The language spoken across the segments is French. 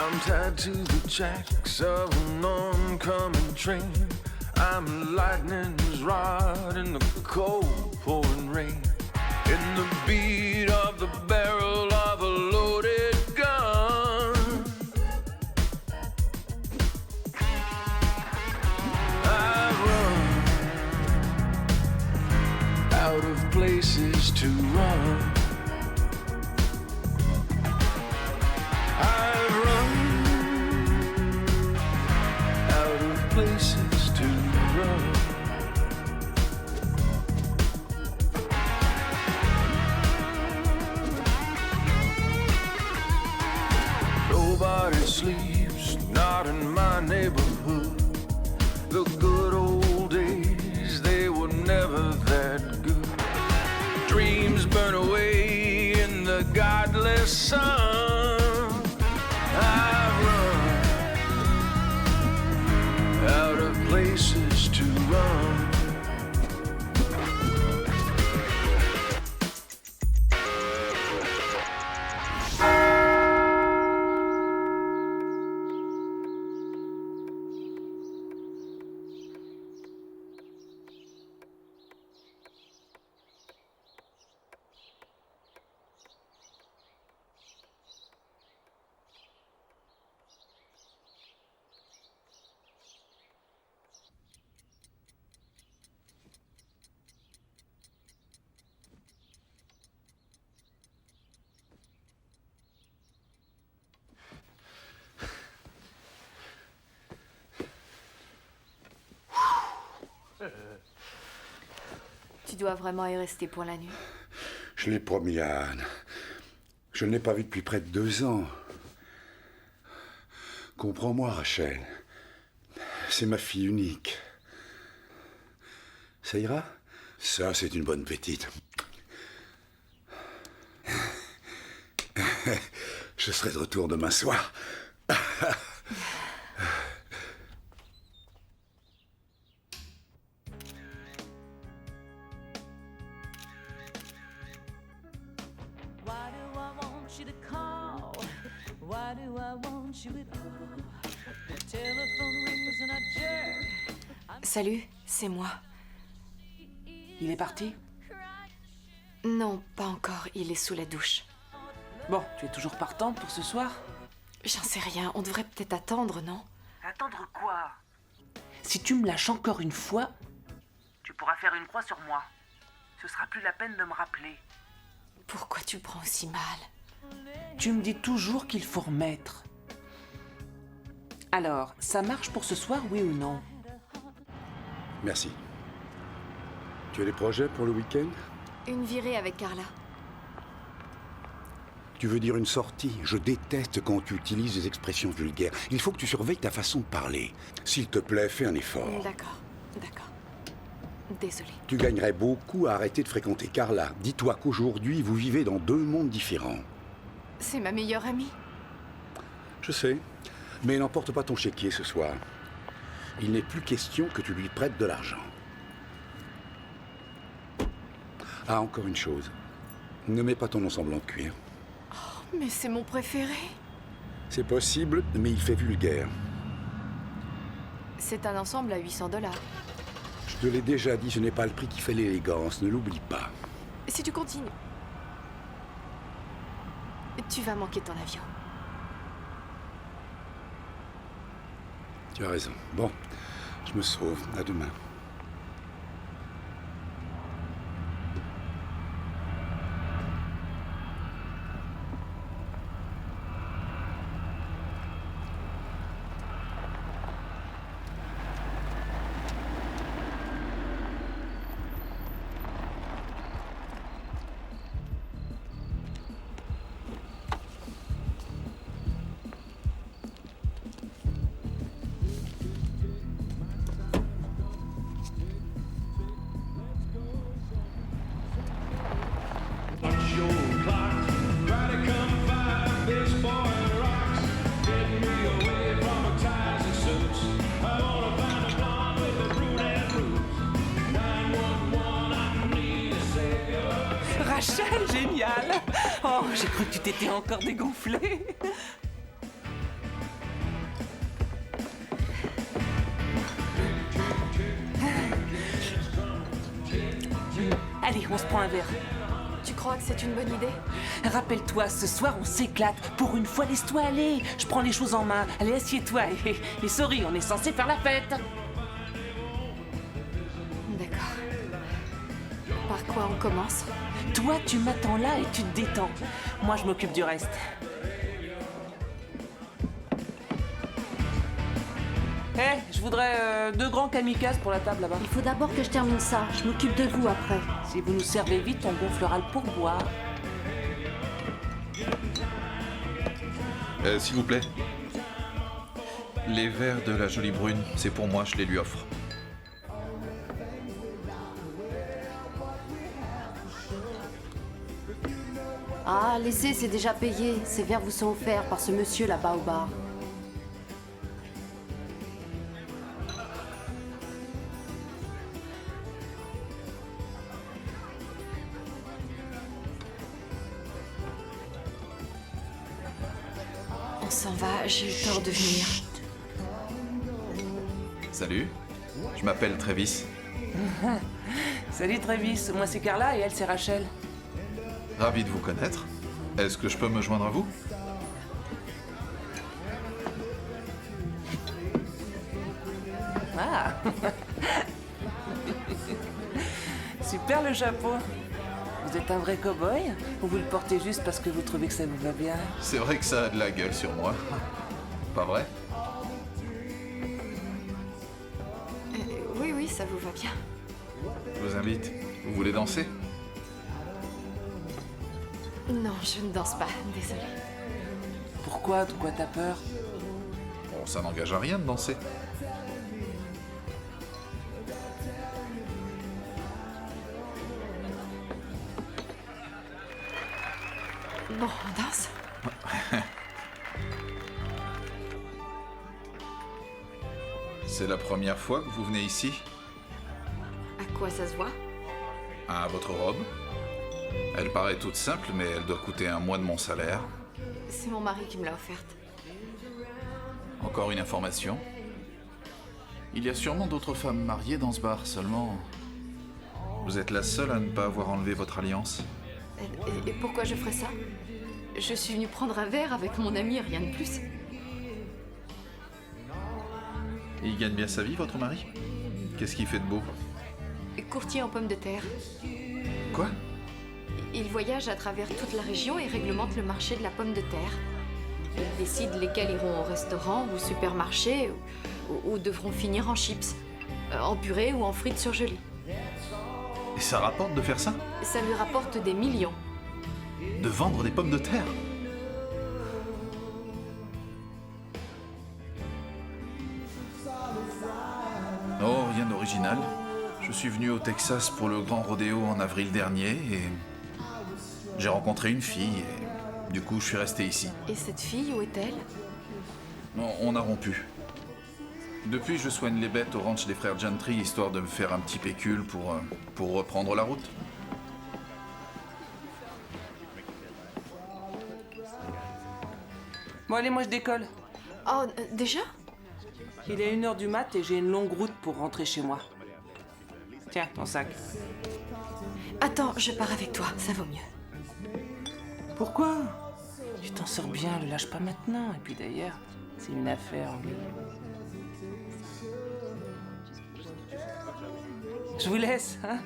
I'm tied to the tracks of an oncoming train. I'm a lightning's rod in the cold pouring rain. In the beat of the barrel of a loaded gun, I run out of places to run. Places to run. Nobody sleeps, not in my neighborhood. The good old days, they were never that good. Dreams burn away in the godless sun. Out of places to run. Tu dois vraiment y rester pour la nuit. Je l'ai promis à Anne. Je ne l'ai pas vue depuis près de 2 ans. Comprends-moi, Rachel. C'est ma fille unique. Ça ira? Ça, c'est une bonne petite. Je serai de retour demain soir. Salut, c'est moi. Il est parti? Non, pas encore, il est sous la douche. Bon, tu es toujours partante pour ce soir? J'en sais rien, on devrait peut-être attendre, non? Attendre quoi? Si tu me lâches encore une fois, tu pourras faire une croix sur moi. Ce sera plus la peine de me rappeler. Pourquoi tu prends aussi mal? Tu me dis toujours qu'il faut remettre. Alors, ça marche pour ce soir, oui ou non? Merci. Tu as des projets pour le week-end? Une virée avec Carla. Tu veux dire une sortie? Je déteste quand tu utilises des expressions vulgaires. Il faut que tu surveilles ta façon de parler. S'il te plaît, fais un effort. D'accord. Désolée. Tu gagnerais beaucoup à arrêter de fréquenter Carla. Dis-toi qu'aujourd'hui, vous vivez dans 2 mondes différents. C'est ma meilleure amie. Je sais, mais n'emporte pas ton chéquier ce soir. Il n'est plus question que tu lui prêtes de l'argent. Ah, encore une chose. Ne mets pas ton ensemble en cuir. Oh, mais c'est mon préféré. C'est possible, mais il fait vulgaire. C'est un ensemble à $800. Je te l'ai déjà dit, ce n'est pas le prix qui fait l'élégance, ne l'oublie pas. Si tu continues, tu vas manquer ton avion. Tu as raison. Bon, je me sauve. À demain. Rachel, génial! Oh, j'ai cru que tu t'étais encore dégonflée. Allez, on se prend un verre. Tu crois que c'est une bonne idée? Rappelle-toi, ce soir, on s'éclate. Pour une fois, laisse-toi aller. Je prends les choses en main. Allez, assieds-toi et souris, on est censé faire la fête. D'accord. Par quoi on commence? Toi, tu m'attends là et tu te détends. Moi, je m'occupe du reste. Je voudrais 2 grands kamikazes pour la table là-bas. Il faut d'abord que je termine ça. Je m'occupe de vous après. Si vous nous servez vite, on gonflera le pourboire. S'il vous plaît. Les verres de la jolie brune, c'est pour moi, je les lui offre. Ah, laissez, c'est déjà payé. Ces verres vous sont offerts par ce monsieur là-bas au bar. On s'en va, j'ai eu tort de venir. Salut, je m'appelle Travis. Salut Travis, moi c'est Carla et elle c'est Rachel. Ravi de vous connaître. Est-ce que je peux me joindre à vous? Ah. Super le chapeau. Vous êtes un vrai cow-boy ou vous le portez juste parce que vous trouvez que ça vous va bien? C'est vrai que ça a de la gueule sur moi. Pas vrai? Oui, ça vous va bien. Je vous invite. Vous voulez danser? Non, je ne danse pas, désolée. Pourquoi? De quoi t'as peur? Bon, ça n'engage à rien de danser. Bon, on danse? C'est la première fois que vous venez ici? À quoi ça se voit? À votre robe? Elle paraît toute simple, mais elle doit coûter un mois de mon salaire. C'est mon mari qui me l'a offerte. Encore une information. Il y a sûrement d'autres femmes mariées dans ce bar, seulement... Vous êtes la seule à ne pas avoir enlevé votre alliance. Et pourquoi je ferais ça? Je suis venue prendre un verre avec mon ami, rien de plus. Il gagne bien sa vie, votre mari? Qu'est-ce qu'il fait de beau? Courtier en pommes de terre. Quoi? Il voyage à travers toute la région et réglemente le marché de la pomme de terre. Il décide lesquels iront au restaurant ou au supermarché ou devront finir en chips, en purée ou en frites surgelées. Et ça rapporte de faire ça? Ça lui rapporte des millions. De vendre des pommes de terre? Oh, rien d'original. Je suis venu au Texas pour le grand rodéo en avril dernier et... j'ai rencontré une fille et... du coup, je suis resté ici. Et cette fille, où est-elle? Non, on a rompu. Depuis, je soigne les bêtes au ranch des frères Gentry, histoire de me faire un petit pécule pour reprendre la route. Bon allez, moi je décolle. Oh, déjà? Il est 1h du mat et j'ai une longue route pour rentrer chez moi. Tiens, ton sac. Attends, je pars avec toi, ça vaut mieux. Pourquoi? Tu t'en sors bien, le lâche pas maintenant. Et puis d'ailleurs, c'est une affaire, oui. Je vous laisse, hein?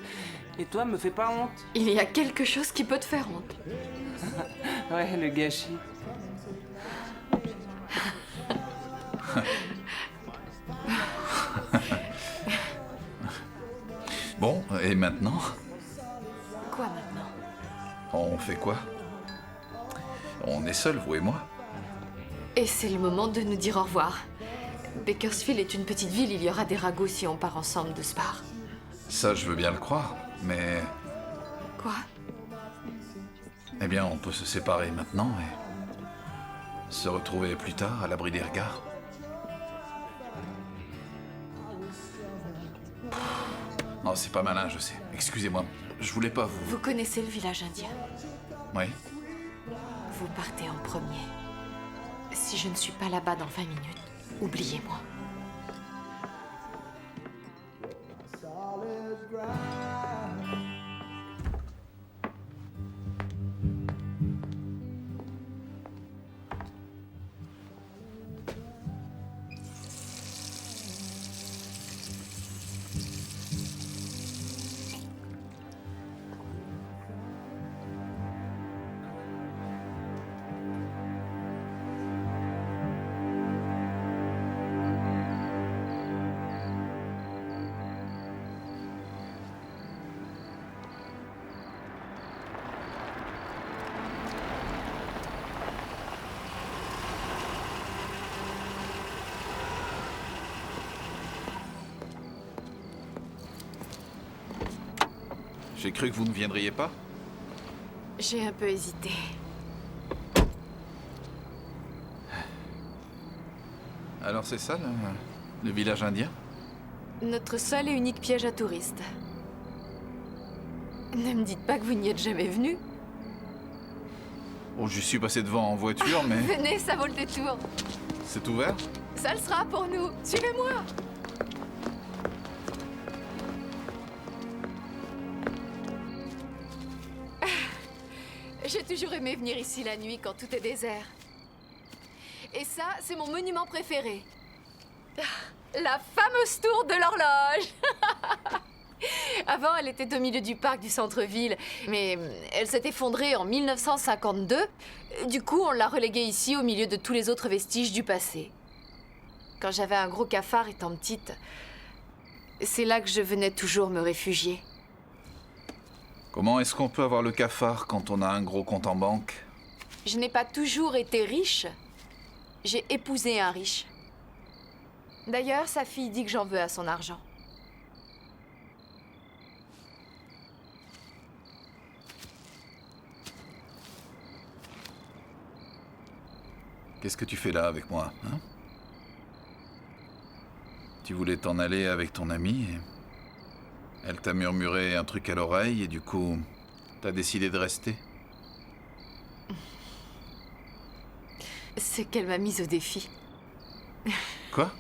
Et toi, me fais pas honte. Il y a quelque chose qui peut te faire honte. Ouais, le gâchis. Bon, et maintenant? Quoi maintenant? On fait quoi? On est seuls, vous et moi. Et c'est le moment de nous dire au revoir. Bakersfield est une petite ville, il y aura des ragots si on part ensemble de ce bar. Ça, je veux bien le croire, mais... Quoi? Eh bien, on peut se séparer maintenant et... se retrouver plus tard, à l'abri des regards. Non, c'est pas malin, je sais. Excusez-moi, je voulais pas vous... Vous connaissez le village indien? Oui? Vous partez en premier. Si je ne suis pas là-bas dans 20 minutes, oubliez-moi. J'ai cru que vous ne viendriez pas. J'ai un peu hésité. Alors c'est ça, le village indien? Notre seul et unique piège à touristes. Ne me dites pas que vous n'y êtes jamais venu. Oh, je suis passé devant en voiture, mais... Venez, ça vaut le détour. C'est ouvert? Ça le sera pour nous. Suivez-moi. J'ai toujours aimé venir ici la nuit quand tout est désert. Et ça, c'est mon monument préféré. La fameuse tour de l'horloge. Avant, elle était au milieu du parc du centre-ville, mais elle s'est effondrée en 1952. Du coup, on l'a reléguée ici au milieu de tous les autres vestiges du passé. Quand j'avais un gros cafard étant petite, c'est là que je venais toujours me réfugier. Comment est-ce qu'on peut avoir le cafard quand on a un gros compte en banque? Je n'ai pas toujours été riche. J'ai épousé un riche. D'ailleurs, sa fille dit que j'en veux à son argent. Qu'est-ce que tu fais là avec moi, hein? Tu voulais t'en aller avec ton amie et... Elle t'a murmuré un truc à l'oreille et du coup, t'as décidé de rester? C'est qu'elle m'a mise au défi. Quoi?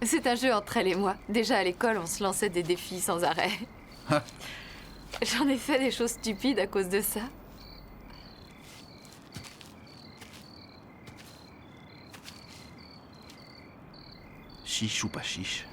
C'est un jeu entre elle et moi. Déjà à l'école, on se lançait des défis sans arrêt. J'en ai fait des choses stupides à cause de ça. Chiche ou pas chiche?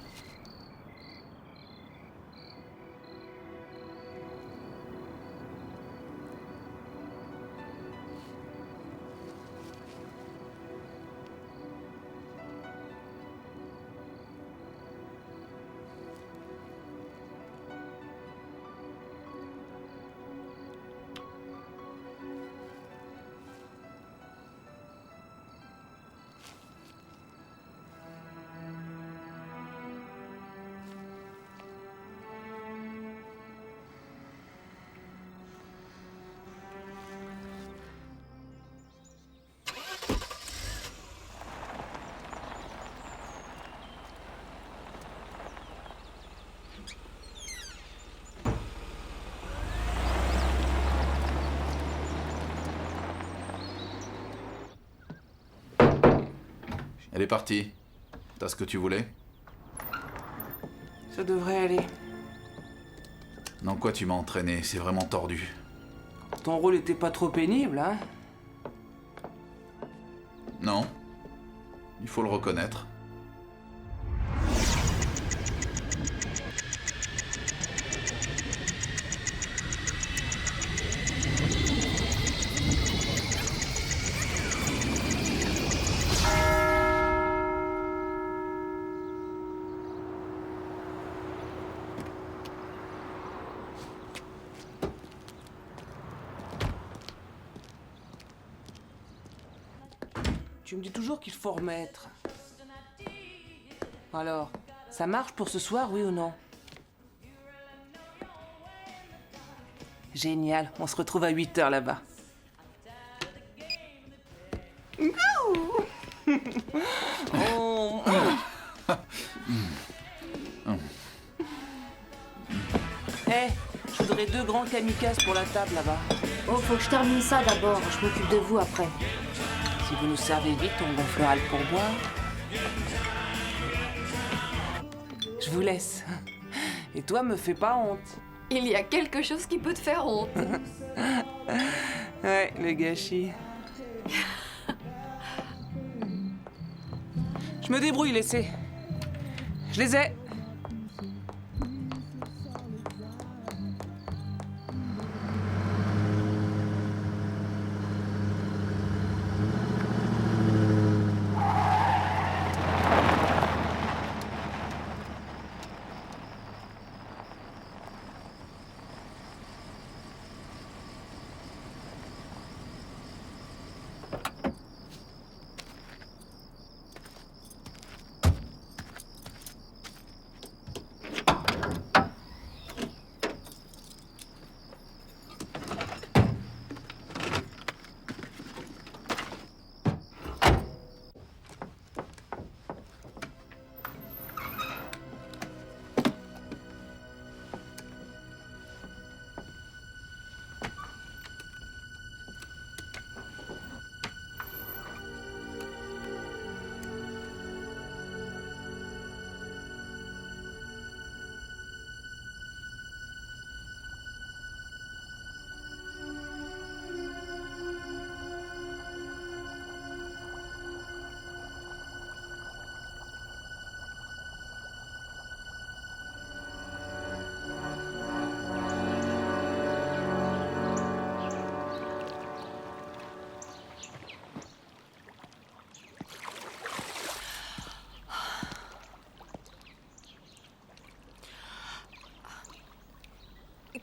Elle est partie. T'as ce que tu voulais? Ça devrait aller. Dans quoi tu m'as entraîné? C'est vraiment tordu. Ton rôle était pas trop pénible, hein? Non. Il faut le reconnaître. Tu me dis toujours qu'il faut remettre. Alors, ça marche pour ce soir, oui ou non? Génial, on se retrouve à 8h là-bas. Oh. Je voudrais 2 grands kamikazes pour la table là-bas. Oh, faut que je termine ça d'abord. Je m'occupe de vous après. Si vous nous servez vite, on gonflera le pourboire. Je vous laisse. Et toi, me fais pas honte. Il y a quelque chose qui peut te faire honte. Ouais, le gâchis. Je me débrouille, laissez. Je les ai.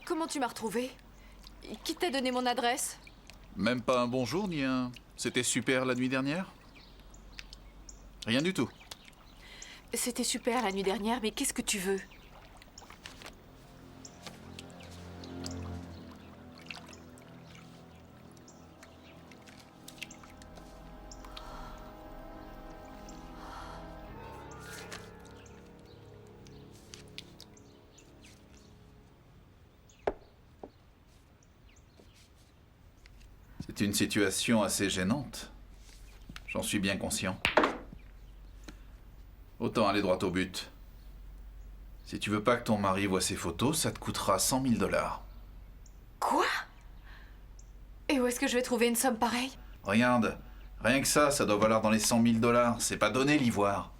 Comment tu m'as retrouvée? Qui t'a donné mon adresse? Même pas un bonjour ni un... C'était super la nuit dernière? Rien du tout. C'était super la nuit dernière, mais qu'est-ce que tu veux? C'est une situation assez gênante. J'en suis bien conscient. Autant aller droit au but. Si tu veux pas que ton mari voie ses photos, ça te coûtera 100 000 $. Quoi? Et où est-ce que je vais trouver une somme pareille? Regarde, rien que ça doit valoir dans les 100 000 $. C'est pas donné l'ivoire.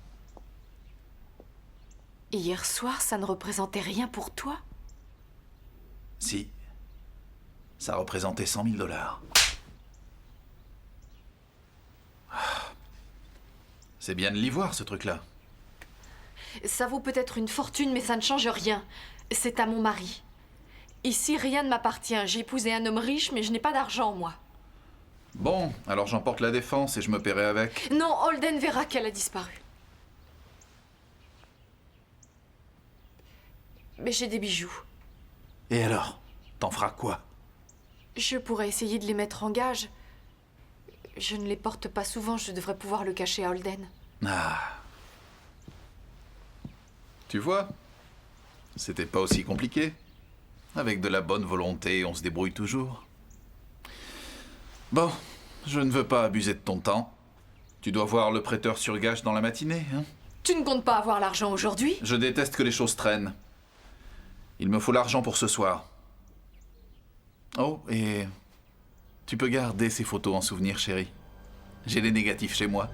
Hier soir, ça ne représentait rien pour toi? Si. Ça représentait 100 000 $. C'est bien de l'ivoire, ce truc-là. Ça vaut peut-être une fortune, mais ça ne change rien. C'est à mon mari. Ici, rien ne m'appartient. J'ai épousé un homme riche, mais je n'ai pas d'argent, moi. Bon, alors j'emporte la défense et je me paierai avec. Non, Holden verra qu'elle a disparu. Mais j'ai des bijoux. Et alors? T'en feras quoi? Je pourrais essayer de les mettre en gage. Je ne les porte pas souvent, je devrais pouvoir le cacher à Holden. Ah. Tu vois? C'était pas aussi compliqué. Avec de la bonne volonté, on se débrouille toujours. Bon, je ne veux pas abuser de ton temps. Tu dois voir le prêteur sur gage dans la matinée, hein? Tu ne comptes pas avoir l'argent aujourd'hui? Je déteste que les choses traînent. Il me faut l'argent pour ce soir. Oh, et... tu peux garder ces photos en souvenir, chérie. J'ai les négatifs chez moi.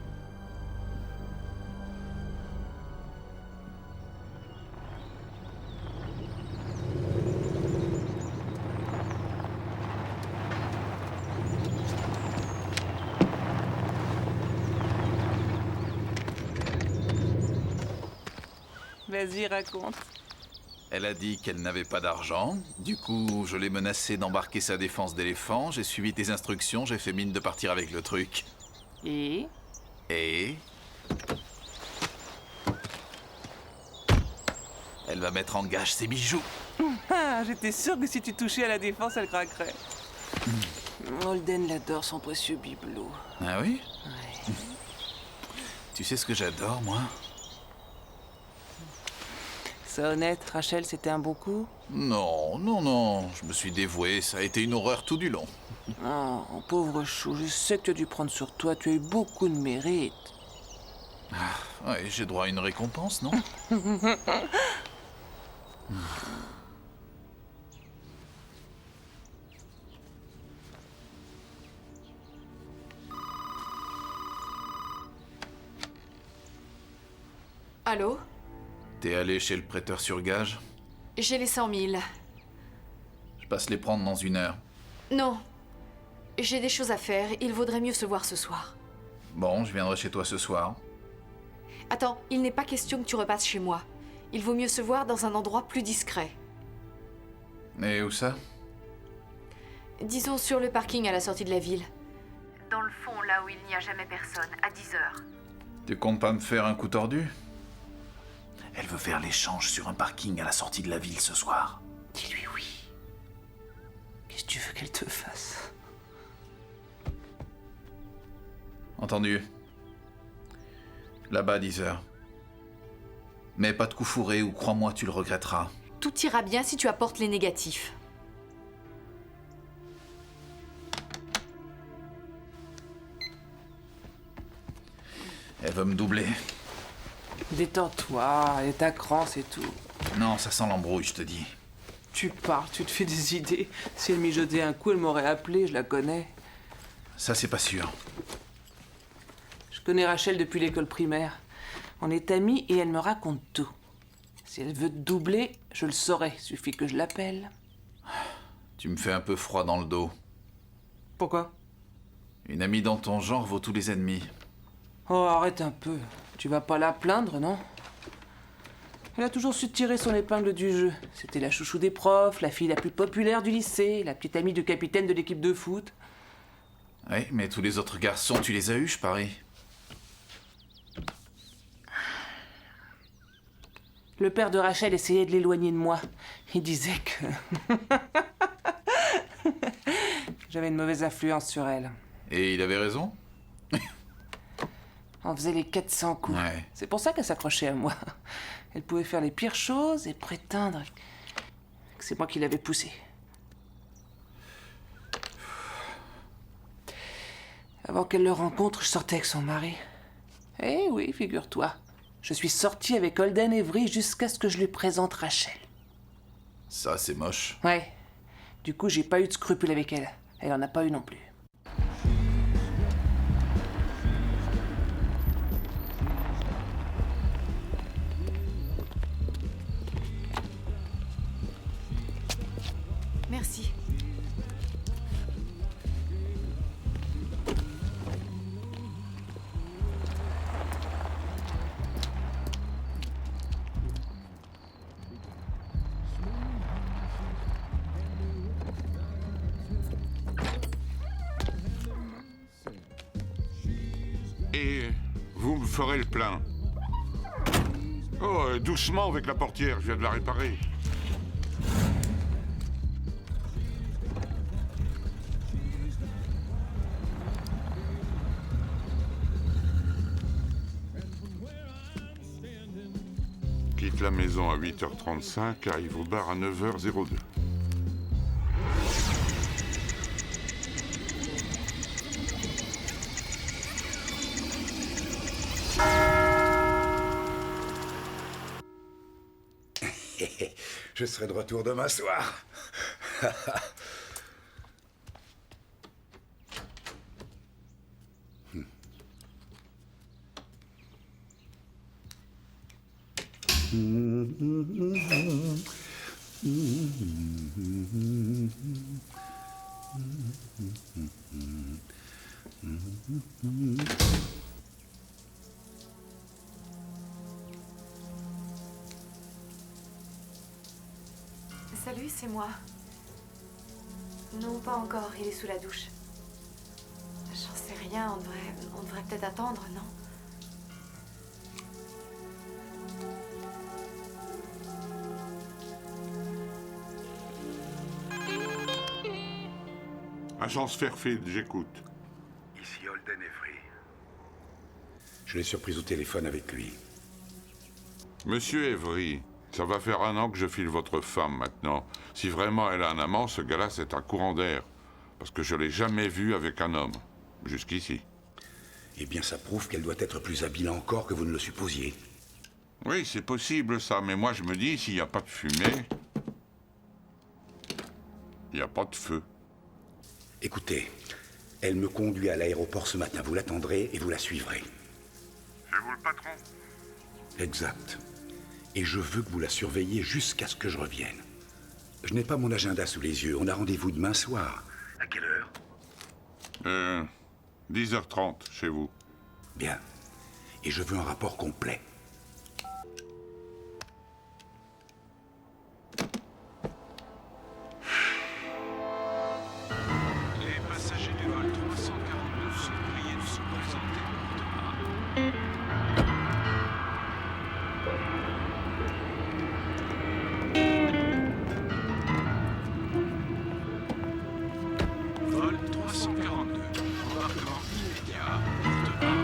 Vas-y, raconte. Elle a dit qu'elle n'avait pas d'argent. Du coup, je l'ai menacée d'embarquer sa défense d'éléphant. J'ai suivi tes instructions, j'ai fait mine de partir avec le truc. Et Et... elle va mettre en gage ses bijoux. Ah, j'étais sûr que si tu touchais à la défense, elle craquerait. Holden l'adore, son précieux bibelot. Ah oui? Ouais. Tu sais ce que j'adore, moi? Ça honnête, Rachel, c'était un bon coup? Non, non, non. Je me suis dévoué, ça a été une horreur tout du long. Oh, pauvre chou, je sais que tu as dû prendre sur toi, tu as eu beaucoup de mérite. Ouais, j'ai droit à une récompense, non? Allô? T'es allé chez le prêteur sur gage? J'ai les 100 000. Je passe les prendre dans 1 heure. Non. J'ai des choses à faire. Il vaudrait mieux se voir ce soir. Bon, je viendrai chez toi ce soir. Attends, il n'est pas question que tu repasses chez moi. Il vaut mieux se voir dans un endroit plus discret. Et où ça? Disons sur le parking à la sortie de la ville. Dans le fond, là où il n'y a jamais personne, à 10 heures. Tu comptes pas me faire un coup tordu? Elle veut faire l'échange sur un parking à la sortie de la ville ce soir. Dis-lui oui. Qu'est-ce que tu veux qu'elle te fasse? Entendu. Là-bas, 10 heures. Mais pas de coup fourré ou crois-moi, tu le regretteras. Tout ira bien si tu apportes les négatifs. Elle veut me doubler. Détends-toi, elle est à cran, c'est tout. Non, ça sent l'embrouille, je te dis. Tu parles, tu te fais des idées. Si elle mijotait un coup, elle m'aurait appelé, je la connais. Ça, c'est pas sûr. Je connais Rachel depuis l'école primaire. On est amis et elle me raconte tout. Si elle veut te doubler, je le saurai, suffit que je l'appelle. Tu me fais un peu froid dans le dos. Pourquoi? Une amie dans ton genre vaut tous les ennemis. Oh, arrête un peu. Tu vas pas la plaindre, non? Elle a toujours su tirer son épingle du jeu. C'était la chouchou des profs, la fille la plus populaire du lycée, la petite amie du capitaine de l'équipe de foot. Oui, mais tous les autres garçons, tu les as eus, je parie. Le père de Rachel essayait de l'éloigner de moi. Il disait que... j'avais une mauvaise influence sur elle. Et il avait raison? On faisait les 400 coups. Ouais. C'est pour ça qu'elle s'accrochait à moi. Elle pouvait faire les pires choses et prétendre que c'est moi qui l'avais poussée. Avant qu'elle le rencontre, je sortais avec son mari. Eh oui, figure-toi. Je suis sortie avec Holden Avery jusqu'à ce que je lui présente Rachel. Ça, c'est moche. Ouais. Du coup, j'ai pas eu de scrupules avec elle. Elle en a pas eu non plus. Merci. Et vous me ferez le plein. Oh, doucement avec la portière, je viens de la réparer. Quitte la maison à 8h35, arrive au bar à 9h02. Je serai de retour demain soir. Salut, c'est moi. Non, pas encore, il est sous la douche. J'en sais rien, on devrait peut-être attendre, non? Agence Fairfield, j'écoute. Ici Holden Avery. Je l'ai surprise au téléphone avec lui. Monsieur Avery, ça va faire 1 an que je file votre femme maintenant. Si vraiment elle a un amant, ce gars-là, c'est un courant d'air. Parce que je l'ai jamais vu avec un homme. Jusqu'ici. Eh bien, ça prouve qu'elle doit être plus habile encore que vous ne le supposiez. Oui, c'est possible ça, mais moi je me dis, s'il n'y a pas de fumée, il n'y a pas de feu. Écoutez, elle me conduit à l'aéroport ce matin. Vous l'attendrez et vous la suivrez. C'est vous le patron? Exact. Et je veux que vous la surveilliez jusqu'à ce que je revienne. Je n'ai pas mon agenda sous les yeux. On a rendez-vous demain soir. À quelle heure? 10h30, chez vous. Bien. Et je veux un rapport complet. Les passagers du vol 349 sont priés de se présenter pour demain. Vol 342, embarquement immédiat pour demain.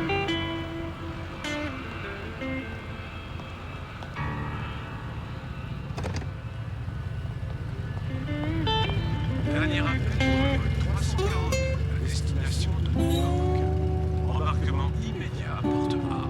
Dernier appel pour le vol 342 à destination de New York. Embarquement immédiat à Porte-Mare.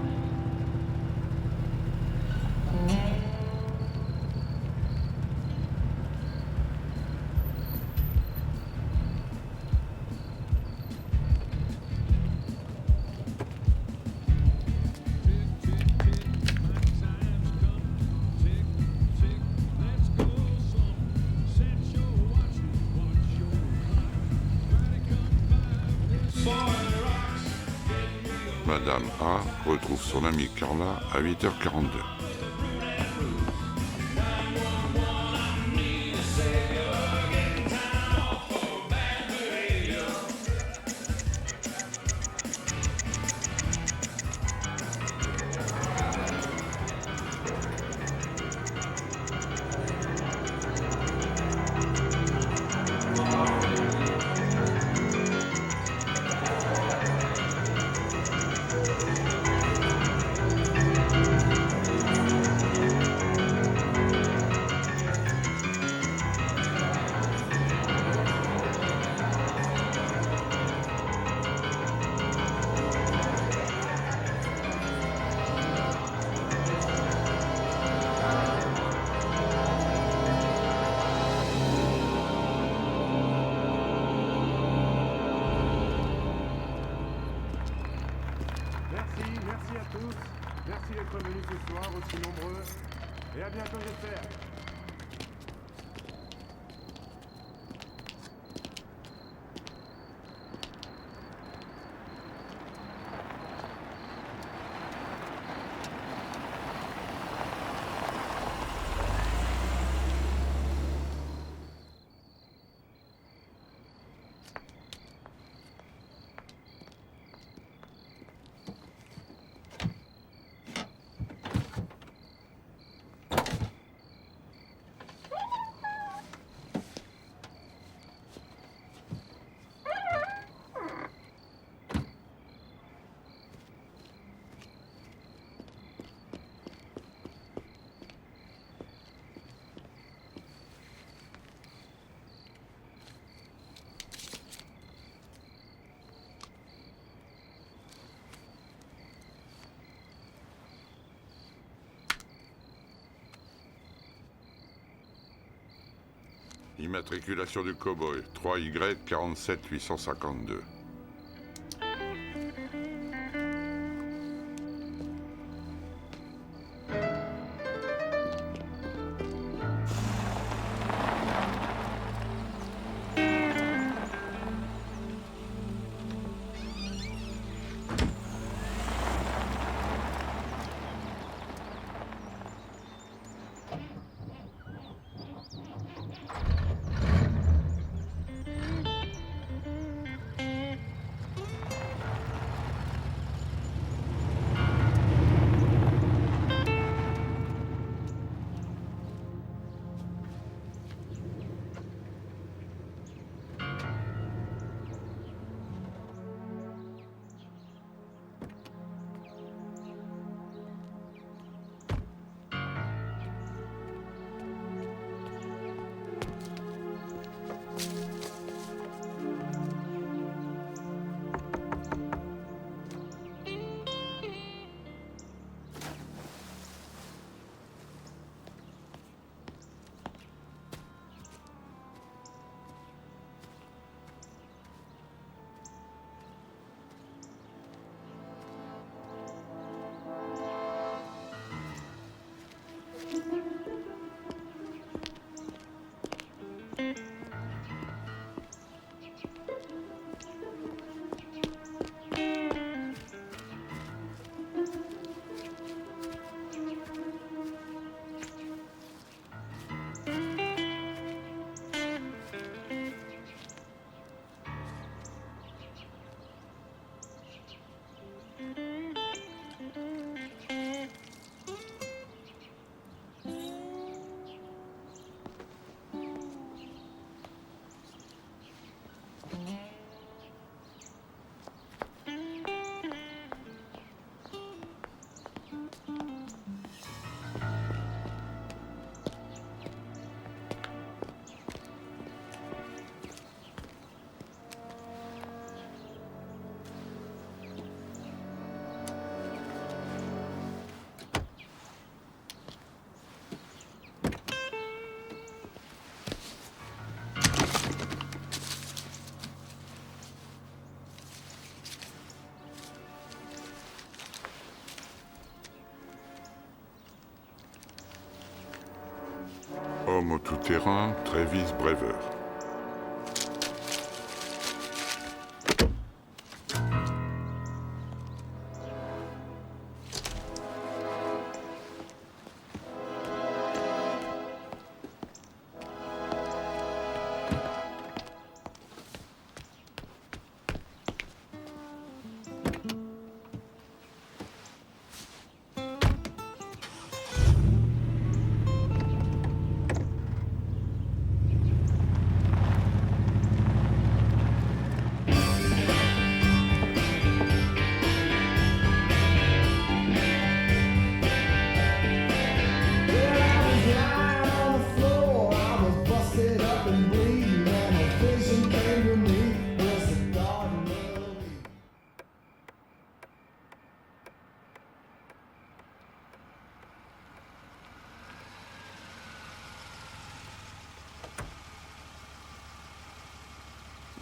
Madame A retrouve son amie Carla à 8h42. Merci nombreux. Et à bientôt, j'espère. Immatriculation du cow-boy, 3Y 47 852. Homme au tout-terrain, Travis Brever.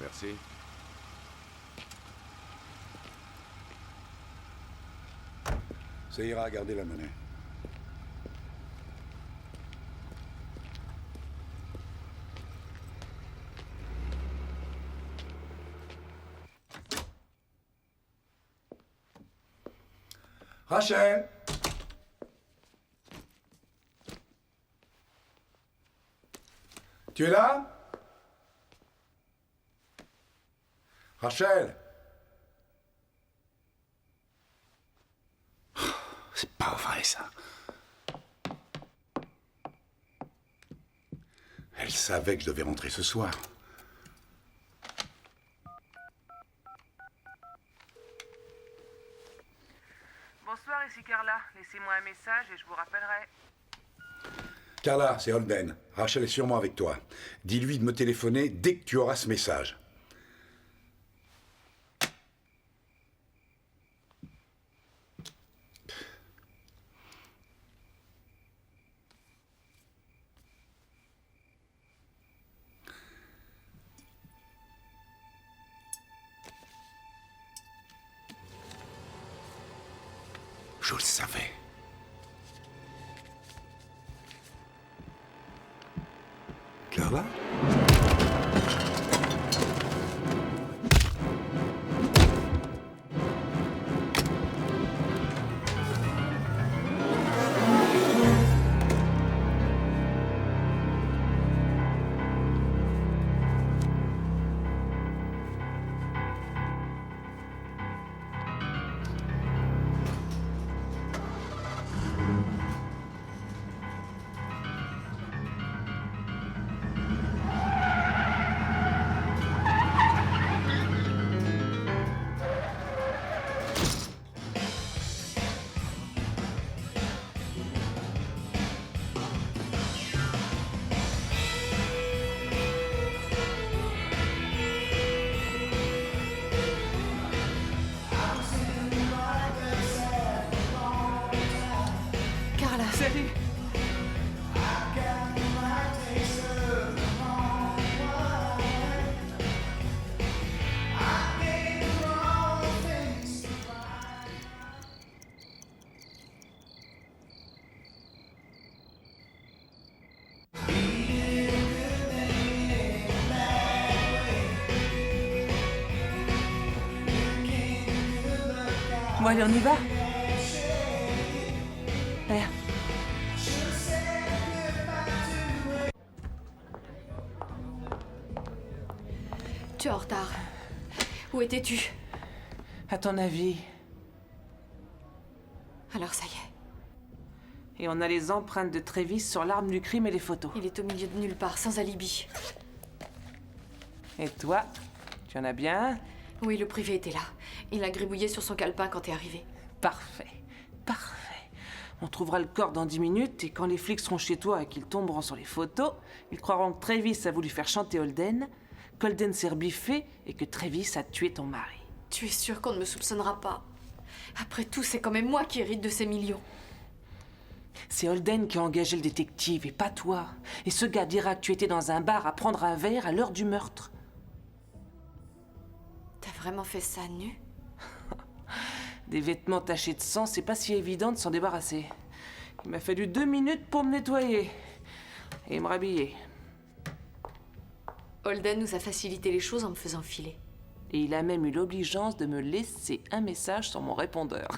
Merci. Ça ira, gardez la monnaie. Rachel! Tu es là? Rachel! C'est pas vrai, ça. Elle savait que je devais rentrer ce soir. Bonsoir, ici Carla. Laissez-moi un message et je vous rappellerai. Carla, c'est Holden. Rachel est sûrement avec toi. Dis-lui de me téléphoner dès que tu auras ce message. Je le savais. Carla? Carla, Salut. Bon, allez, on y va. Allez. tu es en retard. Où étais-tu? À ton avis? Alors ça y est. Et on a les empreintes de Travis sur l'arme du crime et les photos. Il est au milieu de nulle part, sans alibi. Et toi? Tu en as bien? Oui, le privé était là. Il a gribouillé sur son calepin quand t'es arrivé. Parfait. Parfait. On trouvera le corps dans 10 minutes et quand les flics seront chez toi et qu'ils tomberont sur les photos, ils croiront que Travis a voulu faire chanter Holden, qu'Holden s'est rebiffé et que Travis a tué ton mari. Tu es sûr qu'on ne me soupçonnera pas? Après tout, c'est quand même moi qui hérite de ces millions. C'est Holden qui a engagé le détective et pas toi. Et ce gars dira que tu étais dans un bar à prendre un verre à l'heure du meurtre. T'as vraiment fait ça nu? Des vêtements tachés de sang, c'est pas si évident de s'en débarrasser. Il m'a fallu 2 minutes pour me nettoyer et me rhabiller. Holden nous a facilité les choses en me faisant filer. Et il a même eu l'obligeance de me laisser un message sur mon répondeur.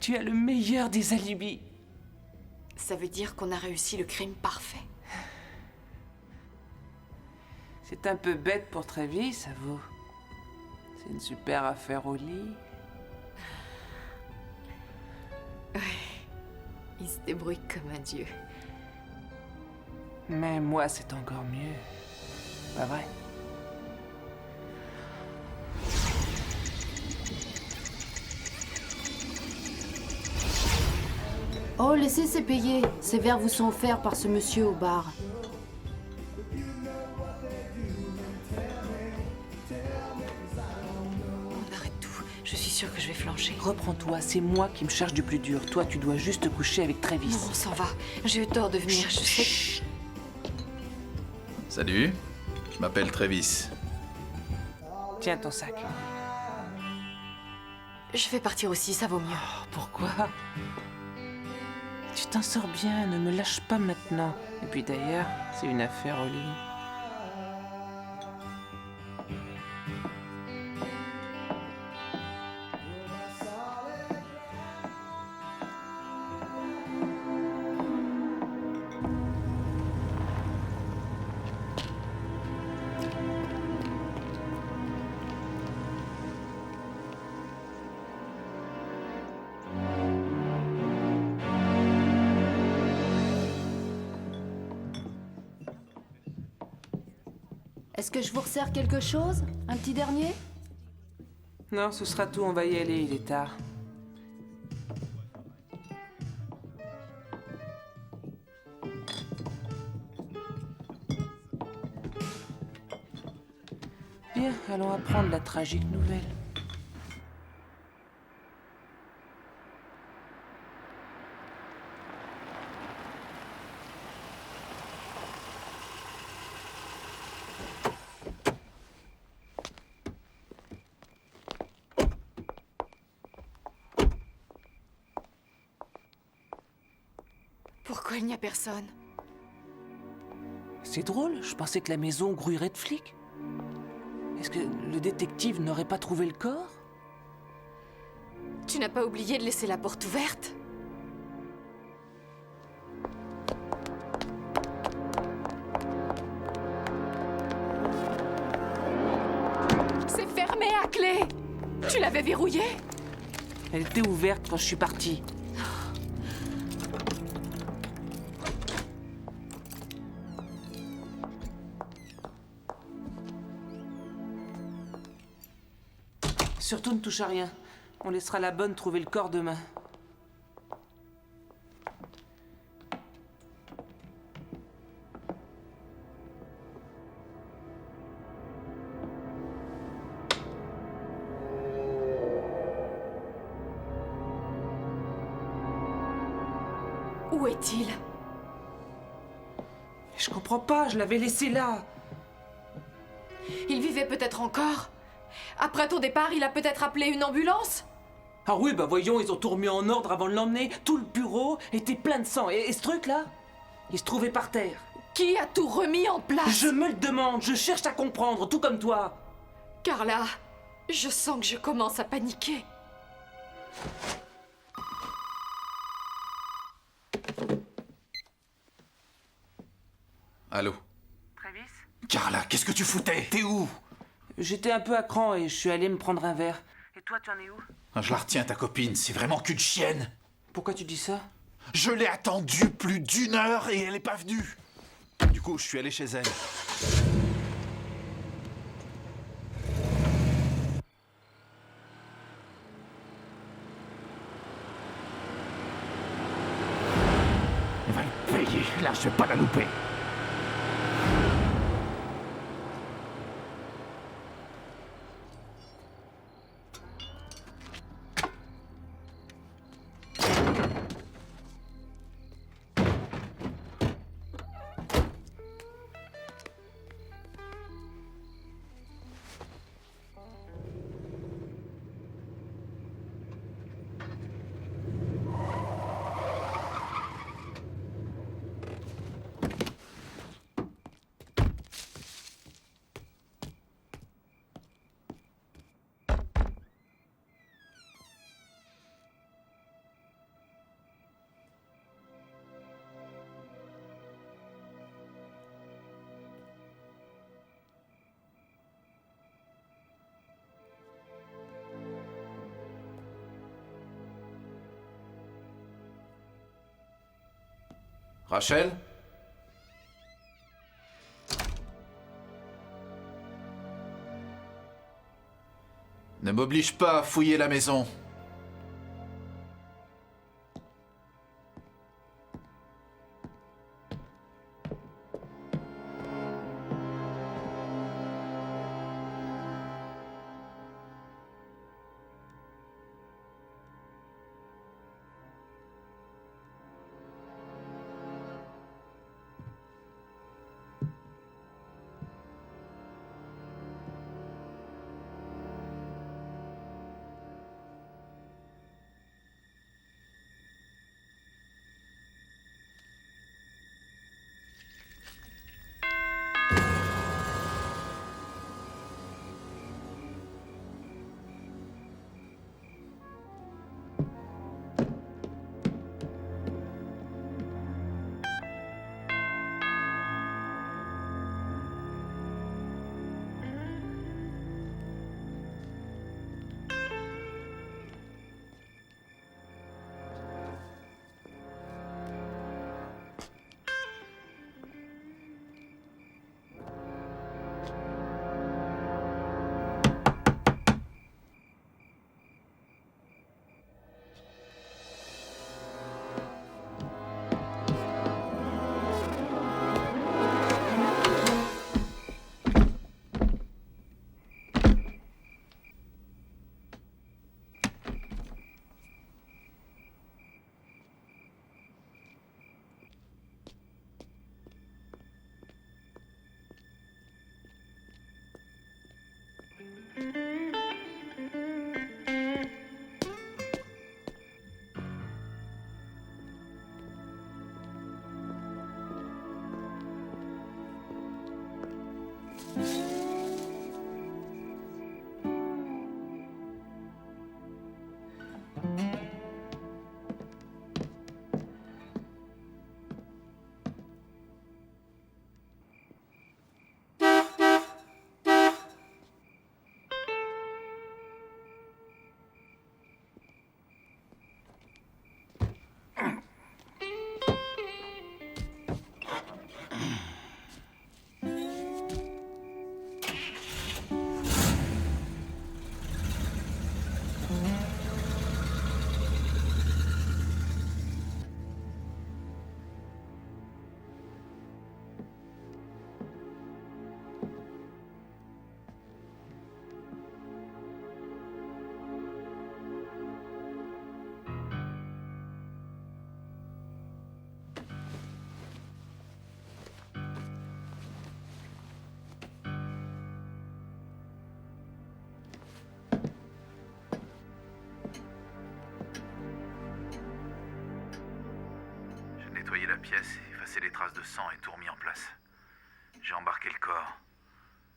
Tu as le meilleur des alibis. Ça veut dire qu'on a réussi le crime parfait. C'est un peu bête pour Travis, avoue. C'est une super affaire au lit. Ouais. Il se débrouille comme un dieu. Mais moi, c'est encore mieux. Pas vrai? Oh, laissez, c'est payé. Ces verres vous sont offerts par ce monsieur au bar. On arrête tout. Je suis sûre que je vais flancher. Reprends-toi, c'est moi qui me charge du plus dur. Toi, tu dois juste te coucher avec Travis. Non, on s'en va. J'ai eu tort de venir. Je sais. Chut. Salut, je m'appelle Travis. Tiens ton sac. Je vais partir aussi, ça vaut mieux. Oh, pourquoi? Tu t'en sors bien, ne me lâche pas maintenant. Et puis d'ailleurs, c'est une affaire au lit. Est-ce que je vous resserre quelque chose? Un petit dernier? Non, ce sera tout, on va y aller, il est tard. Bien, allons apprendre la tragique nouvelle. Pourquoi il n'y a personne? C'est drôle, je pensais que la maison grouillerait de flics. Est-ce que le détective n'aurait pas trouvé le corps? Tu n'as pas oublié de laisser la porte ouverte? C'est fermé à clé! Tu l'avais verrouillée? Elle était ouverte quand je suis parti. Surtout ne touche à rien. On laissera la bonne trouver le corps demain. Où est-il? Je comprends pas, je l'avais laissé là. Il vivait peut-être encore? Après ton départ, il a peut-être appelé une ambulance? Ah oui, bah voyons, ils ont tout remis en ordre avant de l'emmener. Tout le bureau était plein de sang. Et ce truc-là, il se trouvait par terre. Qui a tout remis en place? Je me le demande, je cherche à comprendre, tout comme toi. Carla, je sens que je commence à paniquer. Allô? Travis? Carla, qu'est-ce que tu foutais? T'es où? J'étais un peu à cran et je suis allé me prendre un verre. Et toi, tu en es où? Je la retiens, ta copine, c'est vraiment qu'une chienne. Pourquoi tu dis ça? Je l'ai attendue plus d'1 heure et elle est pas venue. Du coup, je suis allé chez elle. On va le payer. Là, je vais pas la louper. Rachel? Ne m'oblige pas à fouiller la maison. pièce, effacé les traces de sang et tout remis en place. J'ai embarqué le corps.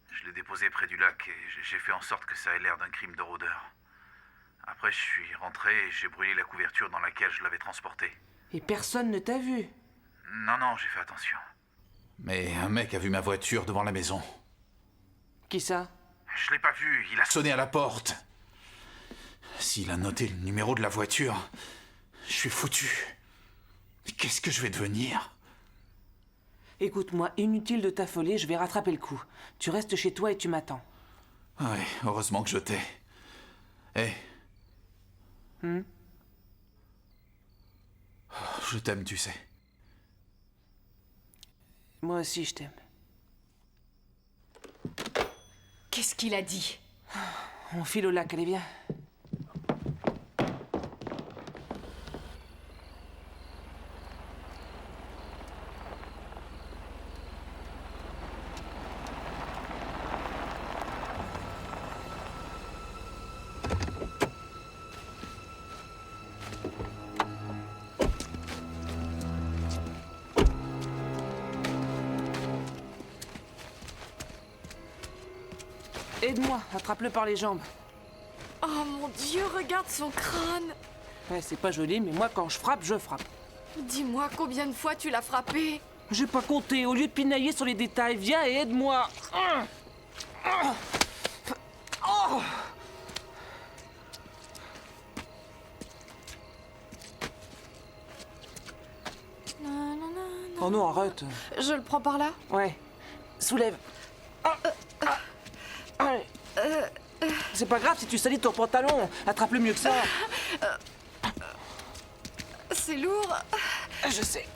Je l'ai déposé près du lac et j'ai fait en sorte que ça ait l'air d'un crime de rôdeur. Après, je suis rentré et j'ai brûlé la couverture dans laquelle je l'avais transporté. Et personne ne t'a vu? Non, j'ai fait attention. Mais un mec a vu ma voiture devant la maison. Qui ça? Je l'ai pas vu, il a sonné à la porte. S'il a noté le numéro de la voiture, je suis foutu. Qu'est-ce que je vais devenir? Écoute-moi, inutile de t'affoler, je vais rattraper le coup. Tu restes chez toi et tu m'attends. Ouais, heureusement que je t'ai. Hé. Je t'aime, tu sais. Moi aussi, je t'aime. Qu'est-ce qu'il a dit? On file au lac, allez, viens. Aide-moi, attrape-le par les jambes. Oh mon Dieu, regarde son crâne! Ouais, c'est pas joli, mais moi, quand je frappe, je frappe. Dis-moi combien de fois tu l'as frappé? J'ai pas compté, au lieu de pinailler sur les détails, viens et aide-moi. Oh non, arrête. Je le prends par là? Ouais, soulève. Allez. C'est pas grave si tu salis ton pantalon, attrape-le mieux que ça. C'est lourd. Je sais.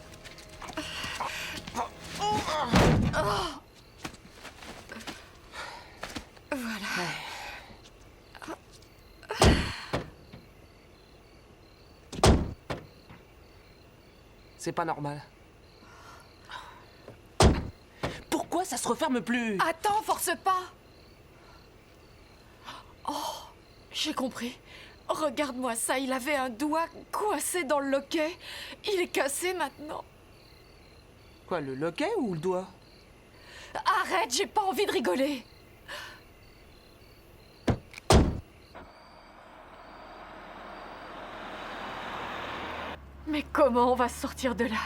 Voilà. C'est pas normal. Pourquoi ça se referme plus? Attends, force pas. Oh, j'ai compris. Regarde-moi ça, il avait un doigt coincé dans le loquet. Il est cassé maintenant. Quoi, le loquet ou le doigt? Arrête, j'ai pas envie de rigoler. Mais comment on va sortir de là?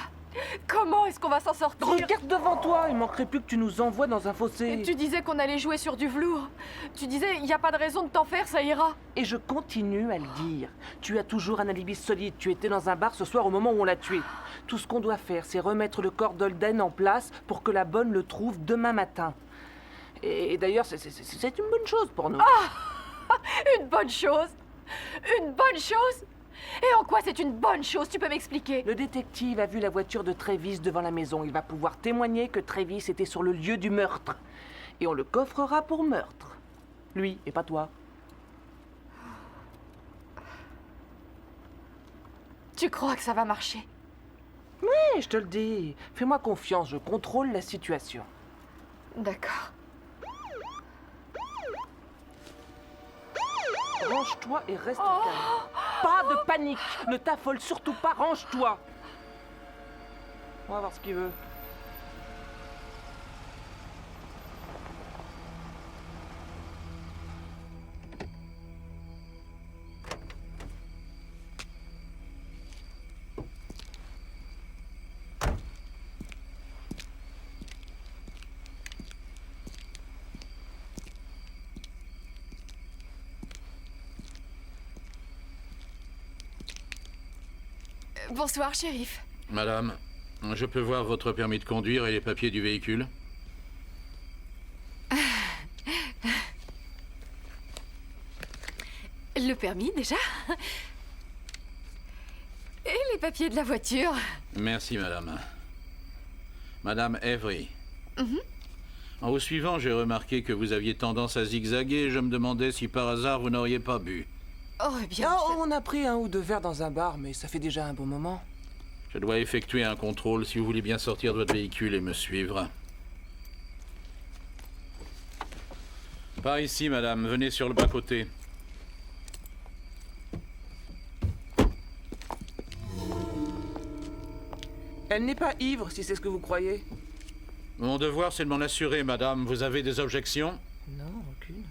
Comment est-ce qu'on va s'en sortir? Regarde devant toi, il manquerait plus que tu nous envoies dans un fossé. Et tu disais qu'on allait jouer sur du velours. Tu disais, il n'y a pas de raison de t'en faire, ça ira. Et je continue à le dire. Tu as toujours un alibi solide. Tu étais dans un bar ce soir au moment où on l'a tué. Tout ce qu'on doit faire, c'est remettre le corps d'Holden en place pour que la bonne le trouve demain matin. Et d'ailleurs, c'est une bonne chose pour nous. Une bonne chose? Une bonne chose? Et en quoi c'est une bonne chose? Tu peux m'expliquer? Le détective a vu la voiture de Travis devant la maison. Il va pouvoir témoigner que Travis était sur le lieu du meurtre. Et on le coffrera pour meurtre. Lui, et pas toi. Tu crois que ça va marcher? Oui, je te le dis. Fais-moi confiance, je contrôle la situation. D'accord. Range-toi et reste calme. Pas de panique. Ne t'affole surtout pas, range-toi. On va voir ce qu'il veut. Bonsoir, shérif. Madame, je peux voir votre permis de conduire et les papiers du véhicule? Le permis, déjà? Et les papiers de la voiture? Merci, madame. Madame Avery. En vous suivant, j'ai remarqué que vous aviez tendance à zigzaguer et je me demandais si par hasard vous n'auriez pas bu. Oh, eh bien... On a pris un ou deux verres dans un bar, mais ça fait déjà un bon moment. Je dois effectuer un contrôle si vous voulez bien sortir de votre véhicule et me suivre. Par ici, madame. Venez sur le bas-côté. Elle n'est pas ivre, si c'est ce que vous croyez. Mon devoir, c'est de m'en assurer, madame. Vous avez des objections? Non, aucune.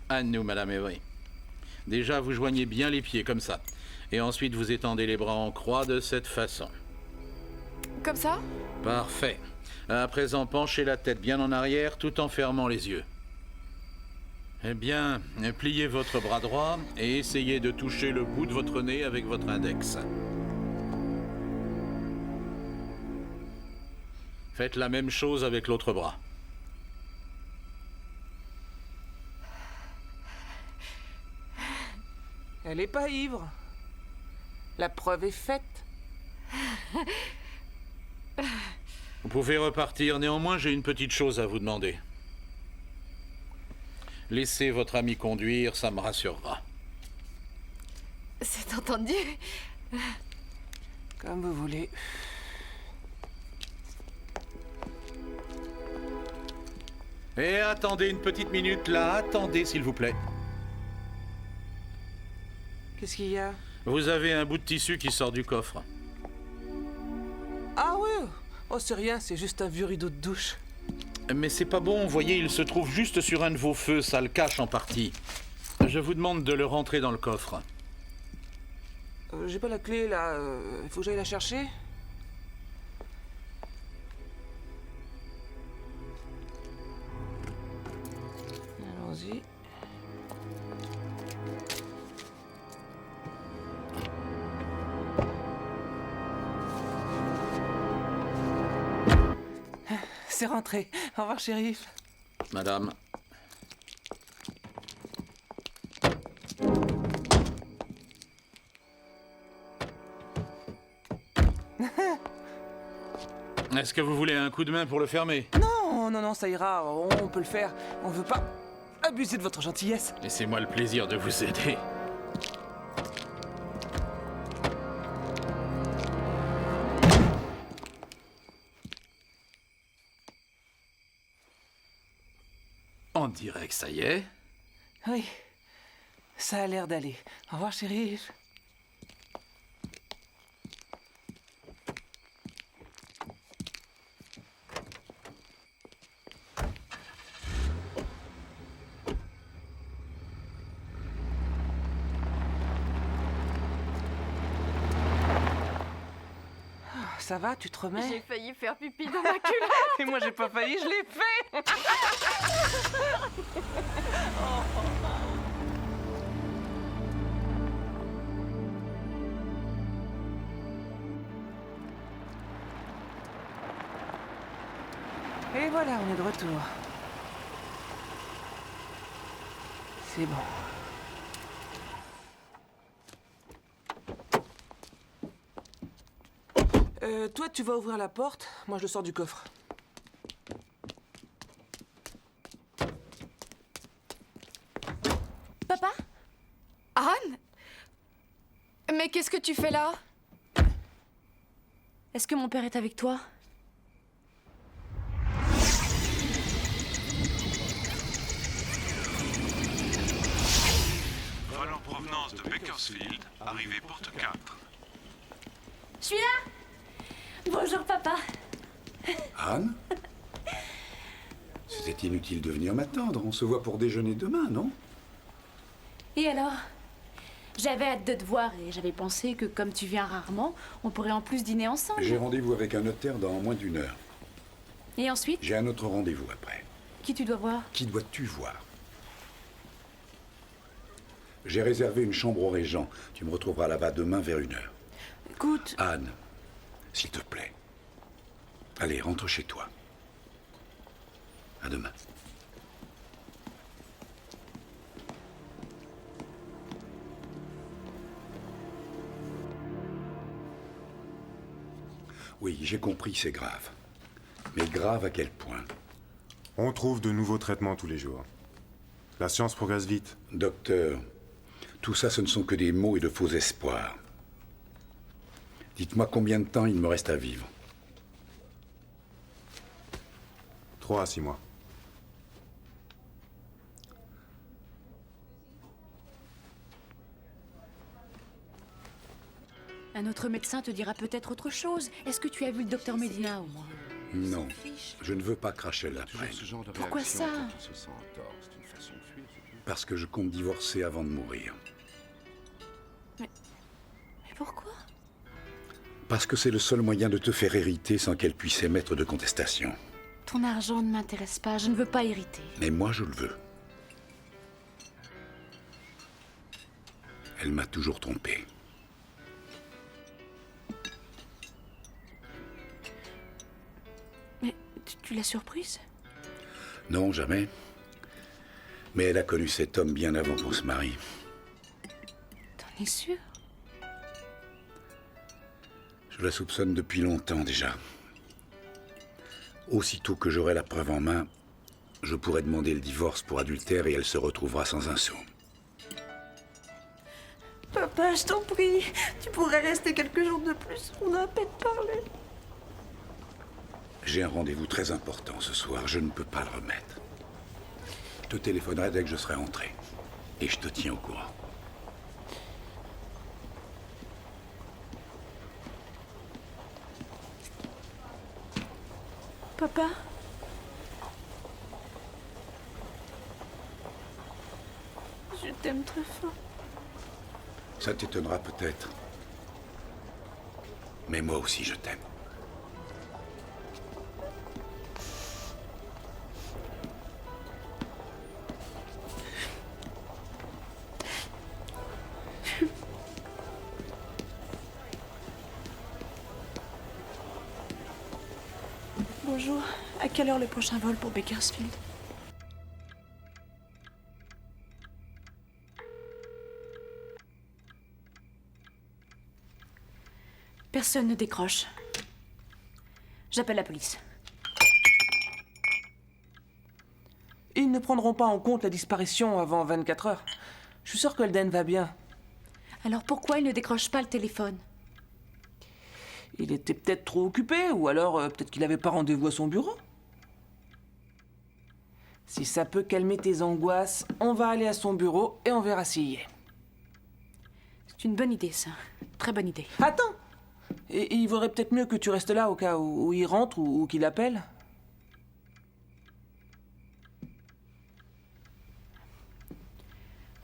À nous, madame Avery. Déjà, vous joignez bien les pieds, comme ça. Et ensuite, vous étendez les bras en croix de cette façon. Comme ça? Parfait. À présent, penchez la tête bien en arrière, tout en fermant les yeux. Eh bien, pliez votre bras droit et essayez de toucher le bout de votre nez avec votre index. Faites la même chose avec l'autre bras. Elle n'est pas ivre. La preuve est faite. Vous pouvez repartir, néanmoins j'ai une petite chose à vous demander. Laissez votre ami conduire, ça me rassurera. C'est entendu. Comme vous voulez. Et attendez une petite minute là, attendez s'il vous plaît. Qu'est-ce qu'il y a? Vous avez un bout de tissu qui sort du coffre. Ah ouais? Oh, c'est rien, c'est juste un vieux rideau de douche. Mais c'est pas bon, voyez, il se trouve juste sur un de vos feux, ça le cache en partie. Je vous demande de le rentrer dans le coffre. J'ai pas la clé, là. Il faut que j'aille la chercher. Allons-y. C'est rentré. Au revoir, shérif. Madame. Est-ce que vous voulez un coup de main pour le fermer? Non, ça ira. On peut le faire. On veut pas abuser de votre gentillesse. Laissez-moi le plaisir de vous aider. On dirait que ça y est. Oui, ça a l'air d'aller. Au revoir, shérif. Ça va, tu te remets? J'ai failli faire pipi dans ma culotte. Et moi, j'ai pas failli, je l'ai fait. Et voilà, on est de retour. C'est bon. Toi, tu vas ouvrir la porte. Moi, je le sors du coffre. Papa? Anne? Mais qu'est-ce que tu fais là? Est-ce que mon père est avec toi? Vol en provenance de Bakersfield, arrivée porte 4. Je suis là! Bonjour, papa. Anne? C'était inutile de venir m'attendre. On se voit pour déjeuner demain, non? Et alors? J'avais hâte de te voir et j'avais pensé que comme tu viens rarement, on pourrait en plus dîner ensemble. J'ai rendez-vous avec un notaire dans moins d'1 heure. Et ensuite? J'ai un autre rendez-vous après. Qui tu dois voir? Qui dois-tu voir? J'ai réservé une chambre au Régent. Tu me retrouveras là-bas demain vers 1 heure. Écoute... Anne, s'il te plaît. Allez, rentre chez toi. À demain. Oui, j'ai compris, c'est grave. Mais grave à quel point? On trouve de nouveaux traitements tous les jours. La science progresse vite. Docteur, tout ça, ce ne sont que des mots et de faux espoirs. Dites-moi combien de temps il me reste à vivre. 3 à 6 mois. Un autre médecin te dira peut-être autre chose. Est-ce que tu as vu le docteur Medina au moins? Non, je ne veux pas cracher là après. Pourquoi ça? Parce que je compte divorcer avant de mourir. Mais pourquoi? Parce que c'est le seul moyen de te faire hériter sans qu'elle puisse émettre de contestation. Ton argent ne m'intéresse pas, je ne veux pas hériter. Mais moi, je le veux. Elle m'a toujours trompé. Mais tu l'as surprise? Non, jamais. Mais elle a connu cet homme bien avant qu'on se marie. T'en es sûr? Je la soupçonne depuis longtemps déjà. Aussitôt que j'aurai la preuve en main, je pourrai demander le divorce pour adultère et elle se retrouvera sans un sou. Papa, je t'en prie, tu pourrais rester quelques jours de plus. On a à peine parlé. J'ai un rendez-vous très important ce soir, je ne peux pas le remettre. Je te téléphonerai dès que je serai rentré. Et je te tiens au courant. Papa? Je t'aime très fort. Ça t'étonnera peut-être. Mais moi aussi je t'aime. Bonjour. À quelle heure le prochain vol pour Bakersfield? Personne ne décroche. J'appelle la police. Ils ne prendront pas en compte la disparition avant 24 heures. Je suis sûr que Holden va bien. Alors pourquoi il ne décroche pas le téléphone? Il était peut-être trop occupé, ou alors peut-être qu'il n'avait pas rendez-vous à son bureau. Si ça peut calmer tes angoisses, on va aller à son bureau et on verra s'il y est. C'est une bonne idée, ça. Très bonne idée. Attends! Et il vaudrait peut-être mieux que tu restes là au cas où il rentre ou qu'il appelle.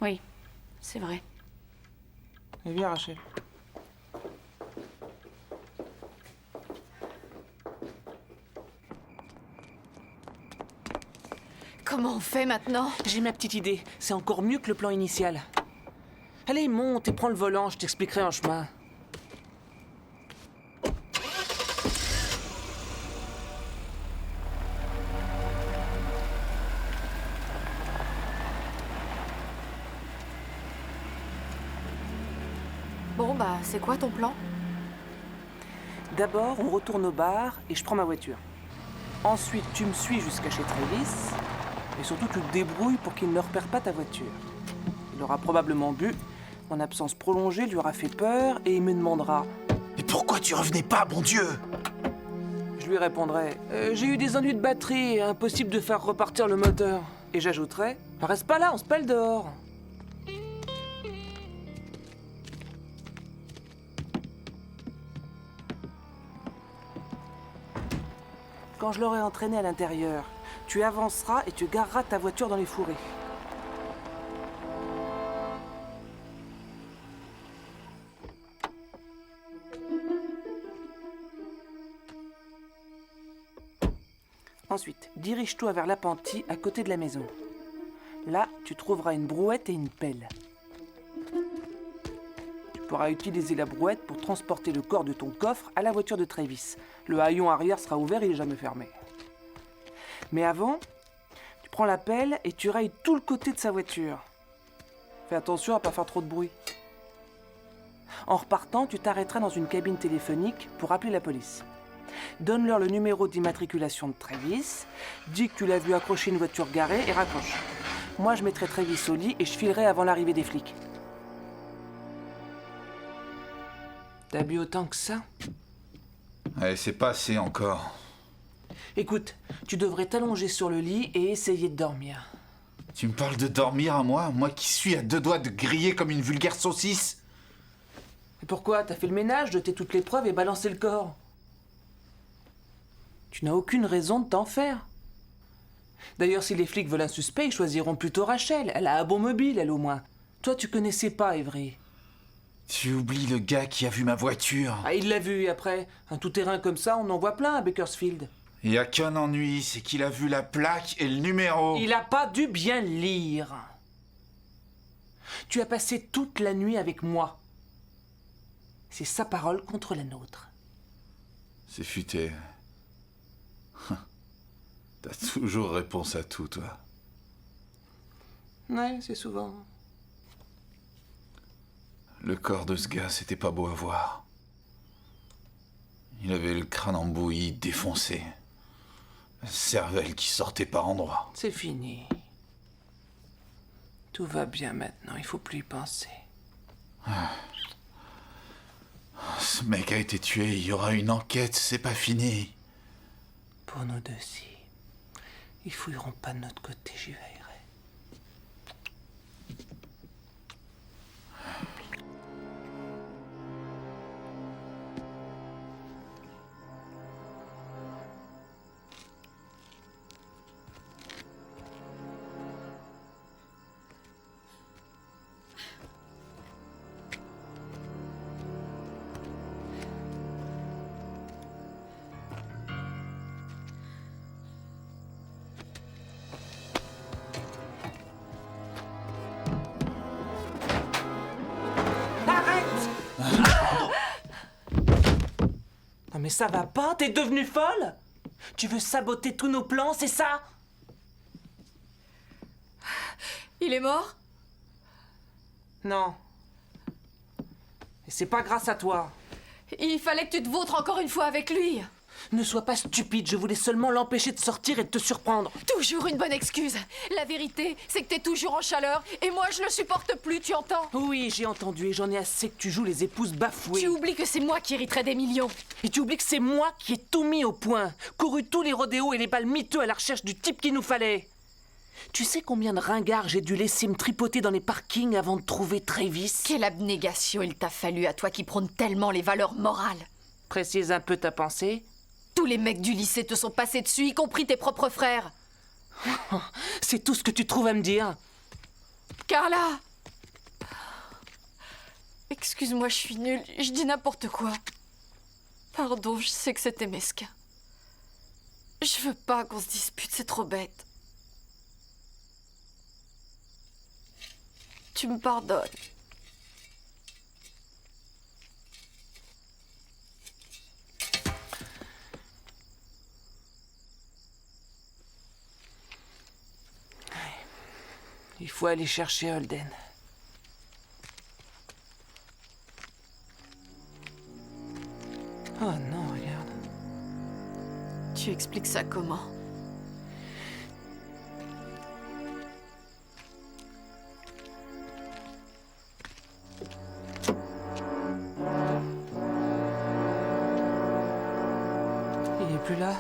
Oui, c'est vrai. Et viens, Rachel. Comment on fait maintenant? J'ai ma petite idée. C'est encore mieux que le plan initial. Allez, monte et prends le volant, je t'expliquerai en chemin. Bon, bah, c'est quoi ton plan? D'abord, on retourne au bar et je prends ma voiture. Ensuite, tu me suis jusqu'à chez Travis. Et surtout, tu te débrouilles pour qu'il ne repère pas ta voiture. Il aura probablement bu. Mon absence prolongée lui aura fait peur et il me demandera « Mais pourquoi tu revenais pas, bon Dieu ?» Je lui répondrai « J'ai eu des ennuis de batterie, impossible de faire repartir le moteur. » Et j'ajouterai « Reste pas là, on se pèle dehors. » Quand je l'aurai entraîné à l'intérieur, tu avanceras et tu gareras ta voiture dans les fourrés. Ensuite, dirige-toi vers l'appentis à côté de la maison. Là, tu trouveras une brouette et une pelle. Tu pourras utiliser la brouette pour transporter le corps de ton coffre à la voiture de Travis. Le haillon arrière sera ouvert, il n'est jamais fermé. Mais avant, tu prends la pelle et tu rayes tout le côté de sa voiture. Fais attention à ne pas faire trop de bruit. En repartant, tu t'arrêteras dans une cabine téléphonique pour appeler la police. Donne-leur le numéro d'immatriculation de Travis, dis que tu l'as vu accrocher une voiture garée et raccroche. Moi, je mettrai Travis au lit et je filerai avant l'arrivée des flics. T'as bu autant que ça? Ouais, c'est pas assez encore. Écoute, tu devrais t'allonger sur le lit et essayer de dormir. Tu me parles de dormir à moi? Moi qui suis à deux doigts de griller comme une vulgaire saucisse? Pourquoi? T'as fait le ménage, jeté toutes les preuves et balancé le corps. Tu n'as aucune raison de t'en faire. D'ailleurs, si les flics veulent un suspect, ils choisiront plutôt Rachel. Elle a un bon mobile, elle au moins. Toi, tu connaissais pas Avery. Tu oublies le gars qui a vu ma voiture. Ah, il l'a vu, et après, un tout-terrain comme ça, on en voit plein à Bakersfield. Il y a qu'un ennui, c'est qu'il a vu la plaque et le numéro. Il a pas dû bien lire. Tu as passé toute la nuit avec moi. C'est sa parole contre la nôtre. C'est futé. T'as toujours réponse à tout, toi. Ouais, c'est souvent. Le corps de ce gars, c'était pas beau à voir. Il avait le crâne en bouillie, défoncé. La cervelle qui sortait par endroits. C'est fini. Tout va bien maintenant, il faut plus y penser. Ce mec a été tué, il y aura une enquête, c'est pas fini. Pour nous deux, si. Ils fouilleront pas de notre côté, j'y veillerai. Non mais ça va pas? T'es devenue folle? Tu veux saboter tous nos plans, c'est ça? Il est mort? Non. Et c'est pas grâce à toi. Il fallait que tu te vautres encore une fois avec lui. Ne sois pas stupide, je voulais seulement l'empêcher de sortir et de te surprendre. Toujours une bonne excuse. La vérité, c'est que t'es toujours en chaleur et moi je le supporte plus, tu entends? Oui, j'ai entendu et j'en ai assez que tu joues les épouses bafouées. Tu oublies que c'est moi qui hériterai des millions. Et tu oublies que c'est moi qui ai tout mis au point, couru tous les rodéos et les bals miteux à la recherche du type qu'il nous fallait. Tu sais combien de ringards j'ai dû laisser me tripoter dans les parkings avant de trouver Travis? Quelle abnégation il t'a fallu à toi qui prône tellement les valeurs morales. Précise un peu ta pensée. Tous les mecs du lycée te sont passés dessus, y compris tes propres frères. C'est tout ce que tu trouves à me dire. Carla! Excuse-moi, je suis nulle. Je dis n'importe quoi. Pardon, je sais que c'était mesquin. Je veux pas qu'on se dispute, c'est trop bête. Tu me pardonnes. Il faut aller chercher Holden. Oh non, regarde. Tu expliques ça comment? Il est plus là?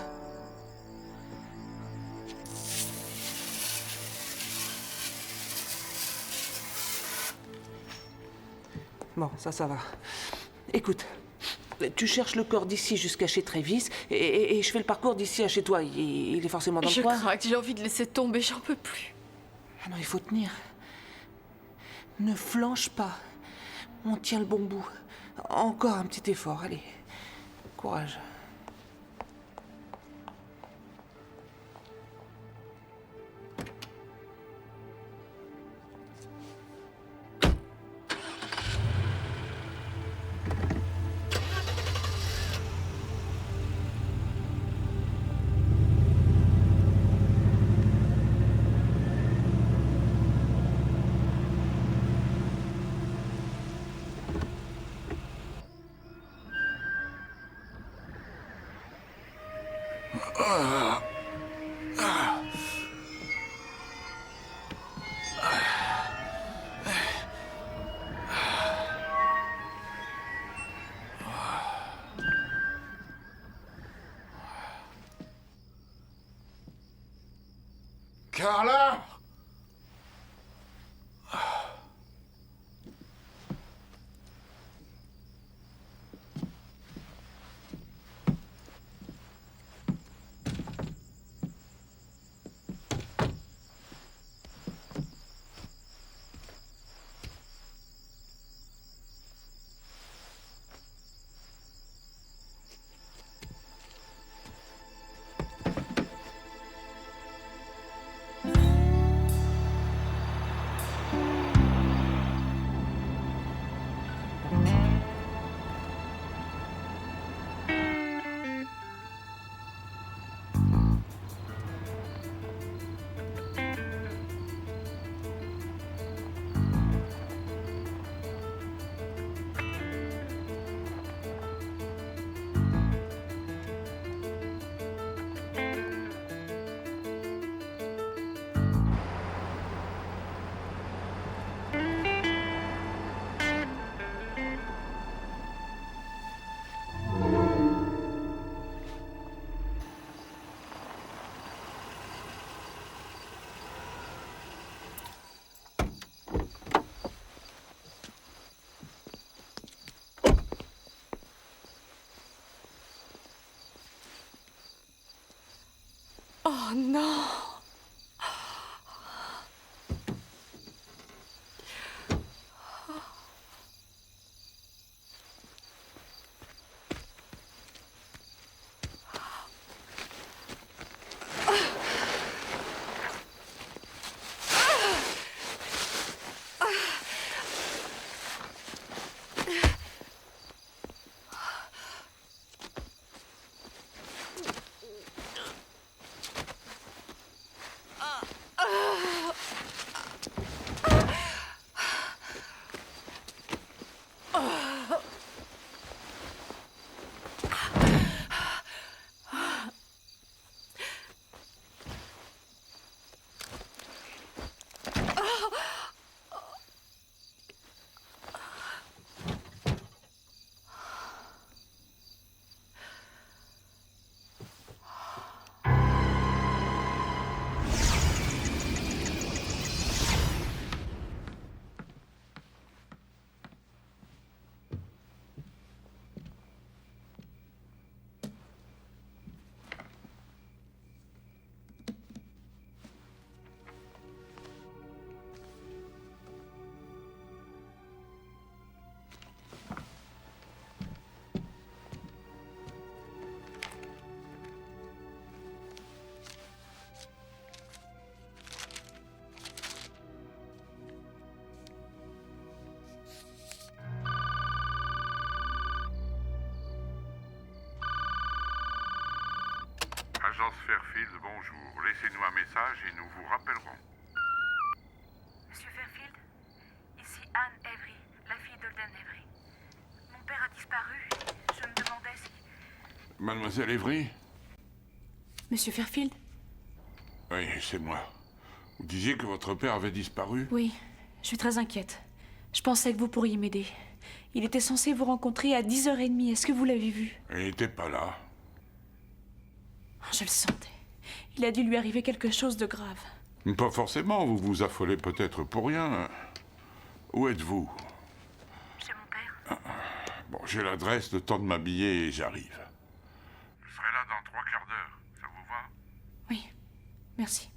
Bon, ça va. Écoute, tu cherches le corps d'ici jusqu'à chez Travis, et je fais le parcours d'ici à chez toi. Il est forcément dans le coin. Je craque, j'ai envie de laisser tomber, j'en peux plus. Ah non, il faut tenir. Ne flanche pas. On tient le bon bout. Encore un petit effort, allez. Courage. Carla! Oh non! Agence Fairfield, bonjour. Laissez-nous un message et nous vous rappellerons. Monsieur Fairfield, ici Anne Avery, la fille d'Holden Avery. Mon père a disparu. Je me demandais si... Mademoiselle Avery? Monsieur Fairfield? Oui, c'est moi. Vous disiez que votre père avait disparu? Oui, je suis très inquiète. Je pensais que vous pourriez m'aider. Il était censé vous rencontrer à 10h30. Est-ce que vous l'avez vu? Il n'était pas là. Je le sentais. Il a dû lui arriver quelque chose de grave. Pas forcément, vous vous affolez peut-être pour rien. Où êtes-vous? Chez mon père. Bon, j'ai l'adresse, le temps de m'habiller et j'arrive. Je serai là dans 3 quarts d'heure. Ça vous va? Oui, merci.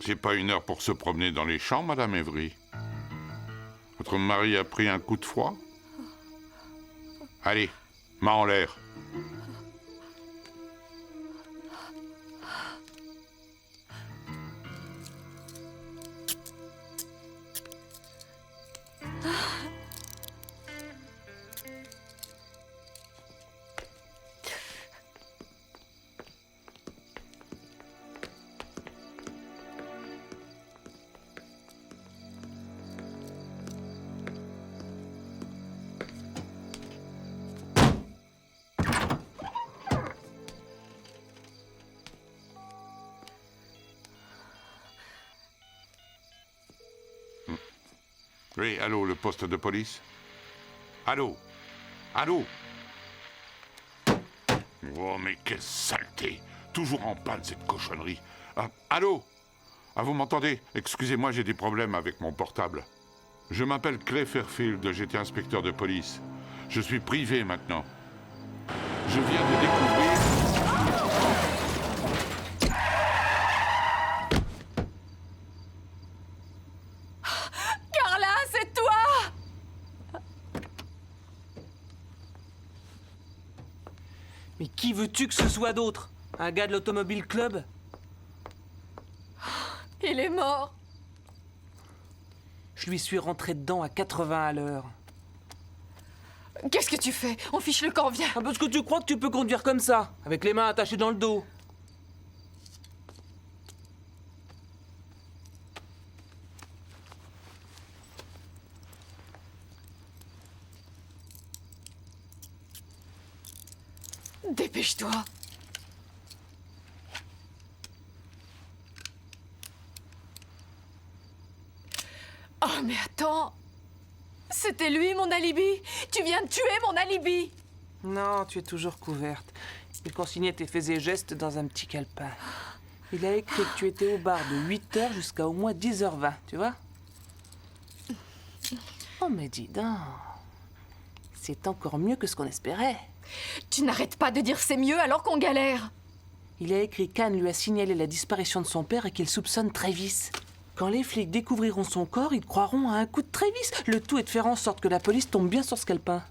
C'est pas une heure pour se promener dans les champs, Madame Avery. Votre mari a pris un coup de froid? Allez, main en l'air. Oui, allô, le poste de police? Allô? Allô? Oh, mais quelle saleté! Toujours en panne, cette cochonnerie. Ah, allô? Ah, vous m'entendez? Excusez-moi, j'ai des problèmes avec mon portable. Je m'appelle Clay Fairfield, j'étais inspecteur de police. Je suis privé maintenant. Je viens de découvrir... Carla, c'est toi! Mais qui veux-tu que ce soit d'autre? Un gars de l'Automobile Club. Il est mort. Je lui suis rentré dedans à 80 à l'heure. Qu'est-ce que tu fais? On fiche le camp, viens. Ah, parce que tu crois que tu peux conduire comme ça, avec les mains attachées dans le dos. Dépêche-toi. Oh, mais attends. C'était lui, mon alibi. Tu viens de tuer mon alibi. Non, tu es toujours couverte. Il consignait tes faits et gestes dans un petit calepin. Il a écrit que tu étais au bar de 8h jusqu'à au moins 10h20, tu vois? Oh, mais dis donc. C'est encore mieux que ce qu'on espérait. Tu n'arrêtes pas de dire c'est mieux alors qu'on galère. Il a écrit qu'Anne lui a signalé la disparition de son père et qu'il soupçonne Travis. Quand les flics découvriront son corps, ils croiront à un coup de Travis. Le tout est de faire en sorte que la police tombe bien sur ce calepin.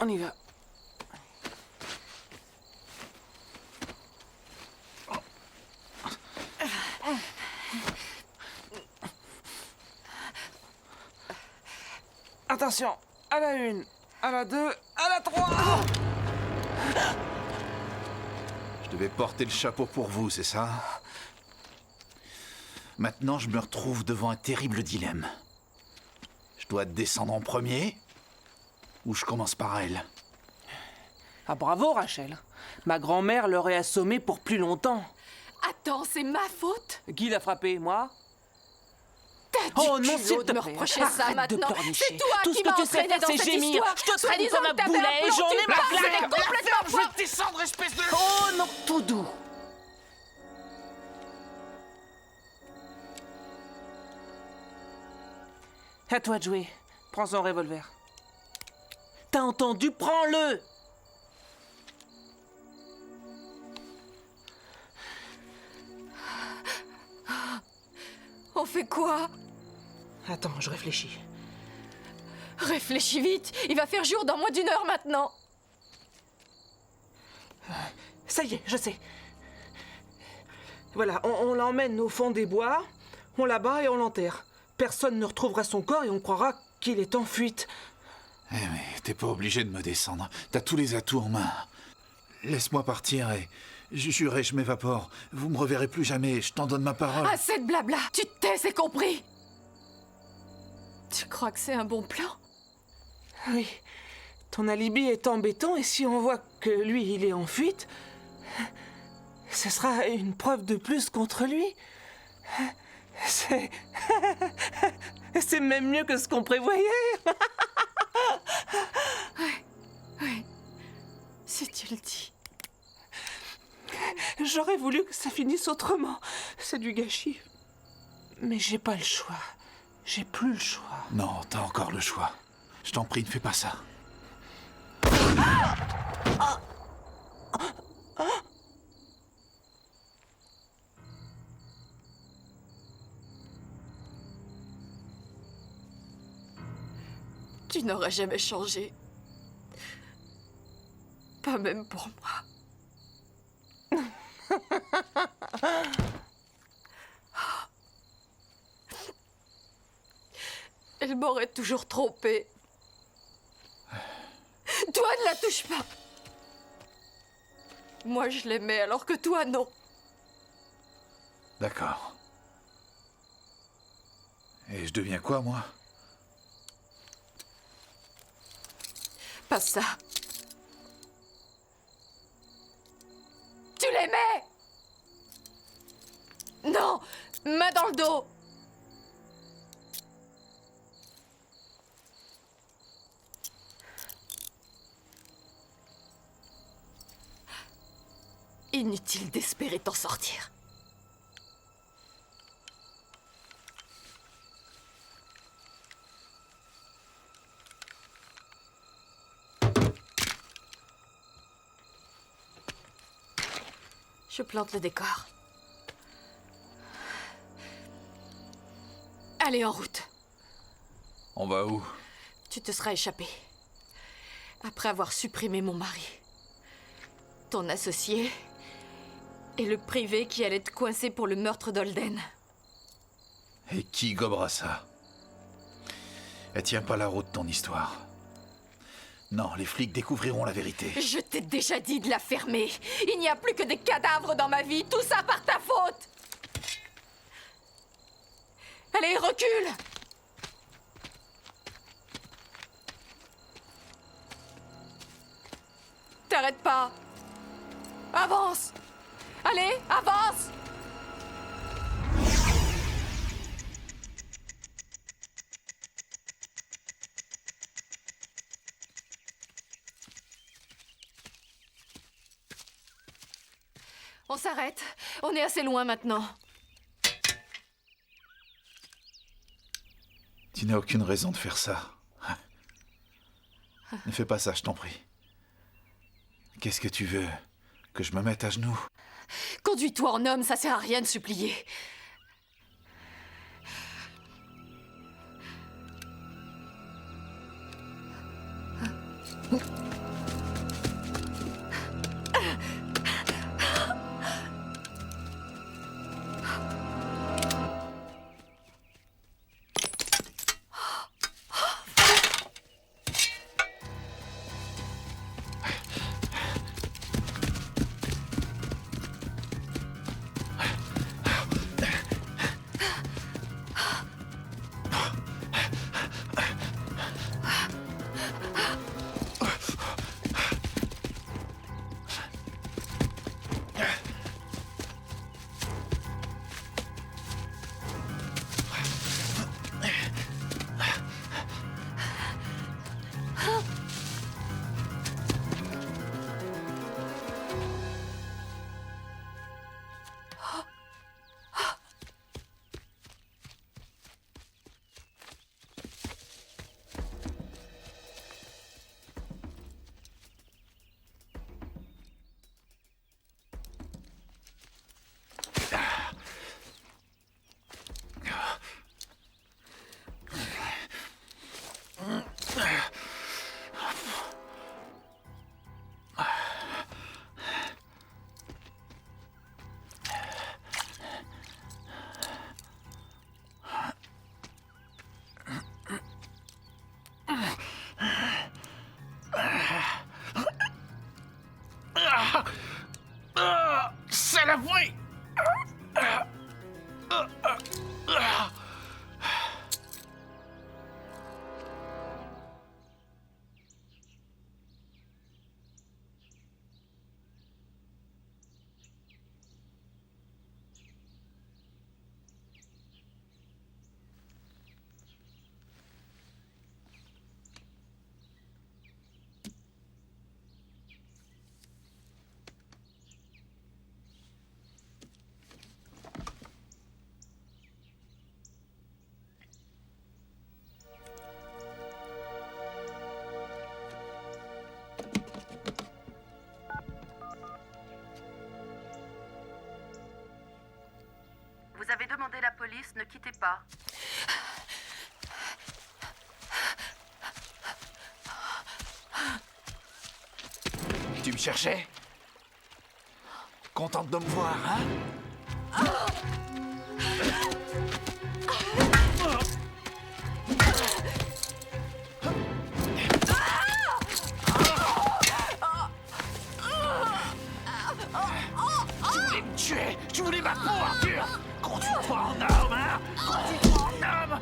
On y va. Attention, à la 1, à la 2, à la 3. Je devais porter le chapeau pour vous, c'est ça? Maintenant, je me retrouve devant un terrible dilemme. Je dois descendre en premier ou je commence par elle? Ah bravo, Rachel. Ma grand-mère l'aurait assommé pour plus longtemps. Attends, c'est ma faute? Qui l'a frappé, moi? T'as Oh du non, culot s'il de te me plaît. reprocher ça Arrête de maintenant. pleurnicher. C'est toi Tout qui ce que m'as tu sais entraîné faire, dans c'est cette gémir. histoire. Je te Soi-disant trouve comme un que t'avais boulet et plan, j'en tu ai ma pensais claque. complètement Je folle. vais te descendre, espèce de... Oh non, tout doux. À toi de jouer. Prends son revolver. T'as entendu? Prends-le! On fait quoi? Attends, je réfléchis. Réfléchis vite. Il va faire jour dans moins d'1 heure maintenant. Ça y est, je sais. Voilà, on l'emmène au fond des bois, on l'abat et on l'enterre. Personne ne retrouvera son corps et on croira qu'il est en fuite. Eh mais t'es pas obligé de me descendre. T'as tous les atouts en main. Laisse-moi partir et... Jurez, je m'évapore. Vous me reverrez plus jamais, je t'en donne ma parole. Assez de blabla. Tu te tais, c'est compris. Tu crois que c'est un bon plan? Oui, ton alibi est en béton et si on voit que lui, il est en fuite, ce sera une preuve de plus contre lui. C'est... c'est même mieux que ce qu'on prévoyait. Oui, si tu le dis. J'aurais voulu que ça finisse autrement. C'est du gâchis. Mais j'ai pas le choix. J'ai plus le choix. Non, t'as encore le choix. Je t'en prie, ne fais pas ça. Tu n'auras jamais changé. Pas même pour moi. Elle m'aurait toujours trompée. Toi, ne la touche pas. Moi, je l'aimais alors que toi, non. D'accord. Et je deviens quoi, moi? Pas ça. Tu l'aimais? Non, main dans le dos. Inutile d'espérer t'en sortir. Je plante le décor. Allez, en route. On va où? Tu te seras échappé. Après avoir supprimé mon mari. Ton associé. Et le privé qui allait te coincer pour le meurtre d'Holden. Et qui gobera ça? Elle tient pas la route, ton histoire. Non, les flics découvriront la vérité. Je t'ai déjà dit de la fermer. Il n'y a plus que des cadavres dans ma vie. Tout ça par ta faute. Allez, recule! T'arrêtes pas. Avance! Allez, avance! On s'arrête. On est assez loin maintenant. Tu n'as aucune raison de faire ça. Ne fais pas ça, je t'en prie. Qu'est-ce que tu veux? Que je me mette à genoux? Conduis-toi en homme, ça sert à rien de supplier. C'est la vraie! Vous avez demandé la police, ne quittez pas. Tu me cherchais? Contente de me voir, hein? Tu voulais me tuer! Tu voulais ma peau, Arthur! Conduis-toi en homme, hein! Conduis-toi en homme!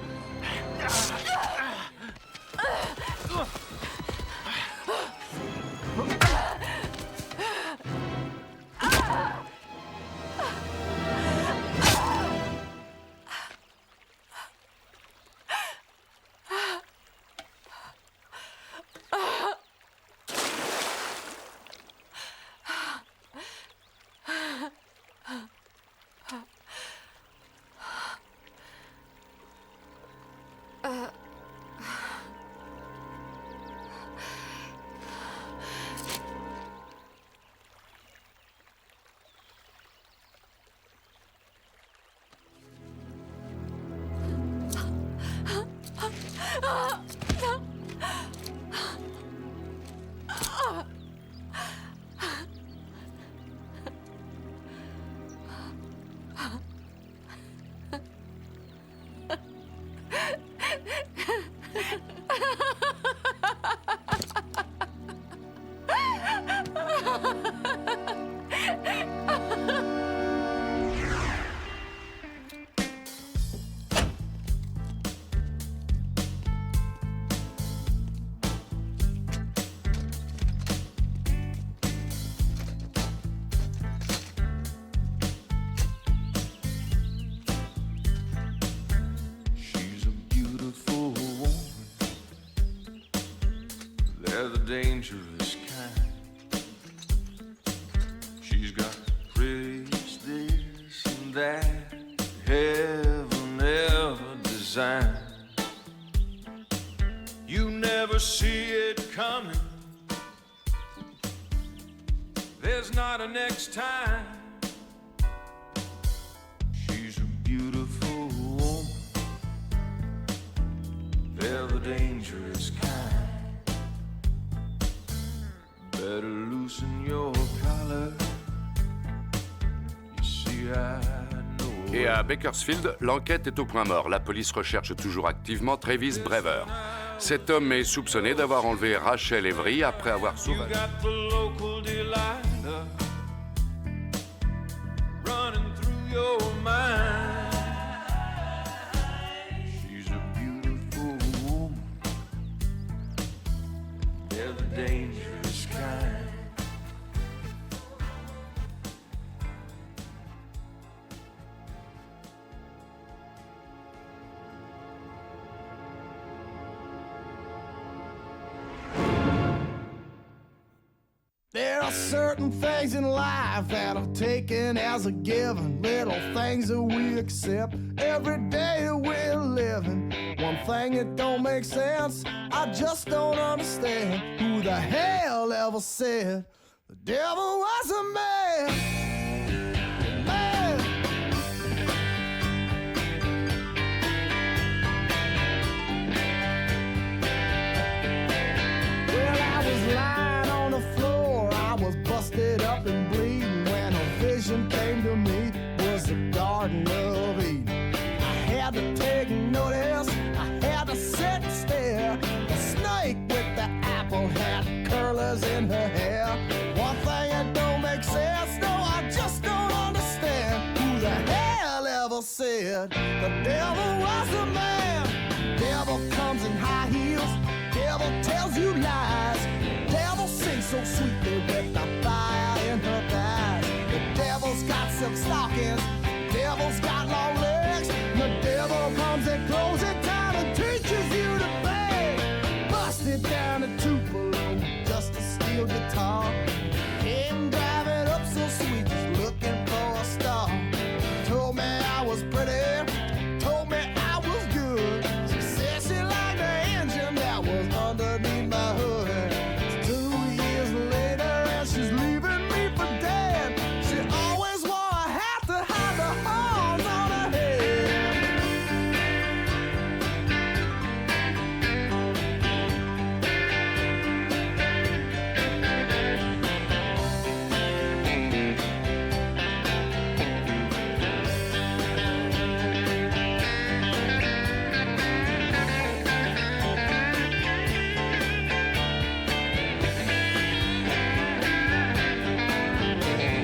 dangerous kind. She's got prettiest this and that heaven ever designed. You never see it coming. There's not a next time. She's a beautiful woman. They're the dangerous kind. Better loosen your collar. You see, I know. Et à Bakersfield, l'enquête est au point mort. La police recherche toujours activement Travis Brever. Cet homme est soupçonné d'avoir enlevé Rachel Avery après avoir sauvé. Running through your mind. She's a beautiful woman. They're the dangerous kind. There are certain things in life that are taken as a given, little things that we accept every day that we're living. One thing that don't make sense, I just don't understand. Who the hell ever said the devil was a man? Man. Well, I was lying on the floor, I was busted up and bleeding when a vision came to me. Was the Garden of Eden. I had to take notice, I had to sit and stare. The snake with the apple had curlers in her hair. One thing that don't make sense, no, I just don't understand. Who the hell ever said the devil was a man? Devil comes in high heels, devil tells you lies. Devil sings so sweetly with the fire in her thighs. The devil's got silk stockings, devil's got long legs. The devil comes at closing time and teaches you to beg. Busted down to Tupelo, just a steel guitar. Came driving up so sweet, just looking for a star. Told me I was pretty, told me I was good. She said she liked the engine that was underneath my hood. 2 years later and she's leaving me for dead. She always wore a hat to hide the horns on her head.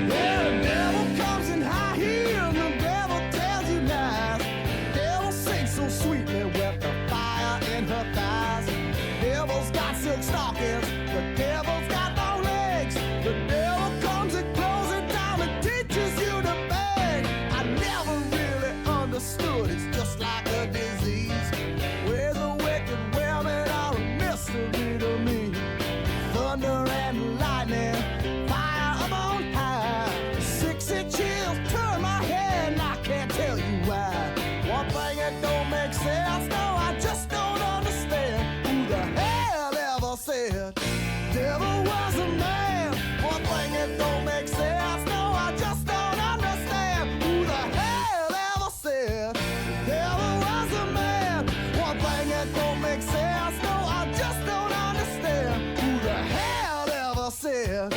Yeah, the devil comes in high heels, the devil tells you lies. The devil sings so sweetly with the fire in her thighs. The devil's got silk stockings, the devil's got long legs. The devil comes at closing time and teaches you to beg. I never really understood, it's just like a disease. Where the wicked women are a mystery to me. Thunder and lightning, fire up on high. 60 chills turn my head and I can't tell you why. One thing that don't make sense, no, I just don't understand. Who the hell ever said devil was a man? One thing that don't make sense, no, I just don't understand. Who the hell ever said devil was a man? One thing that don't make sense, no, I just don't understand. Who the hell ever said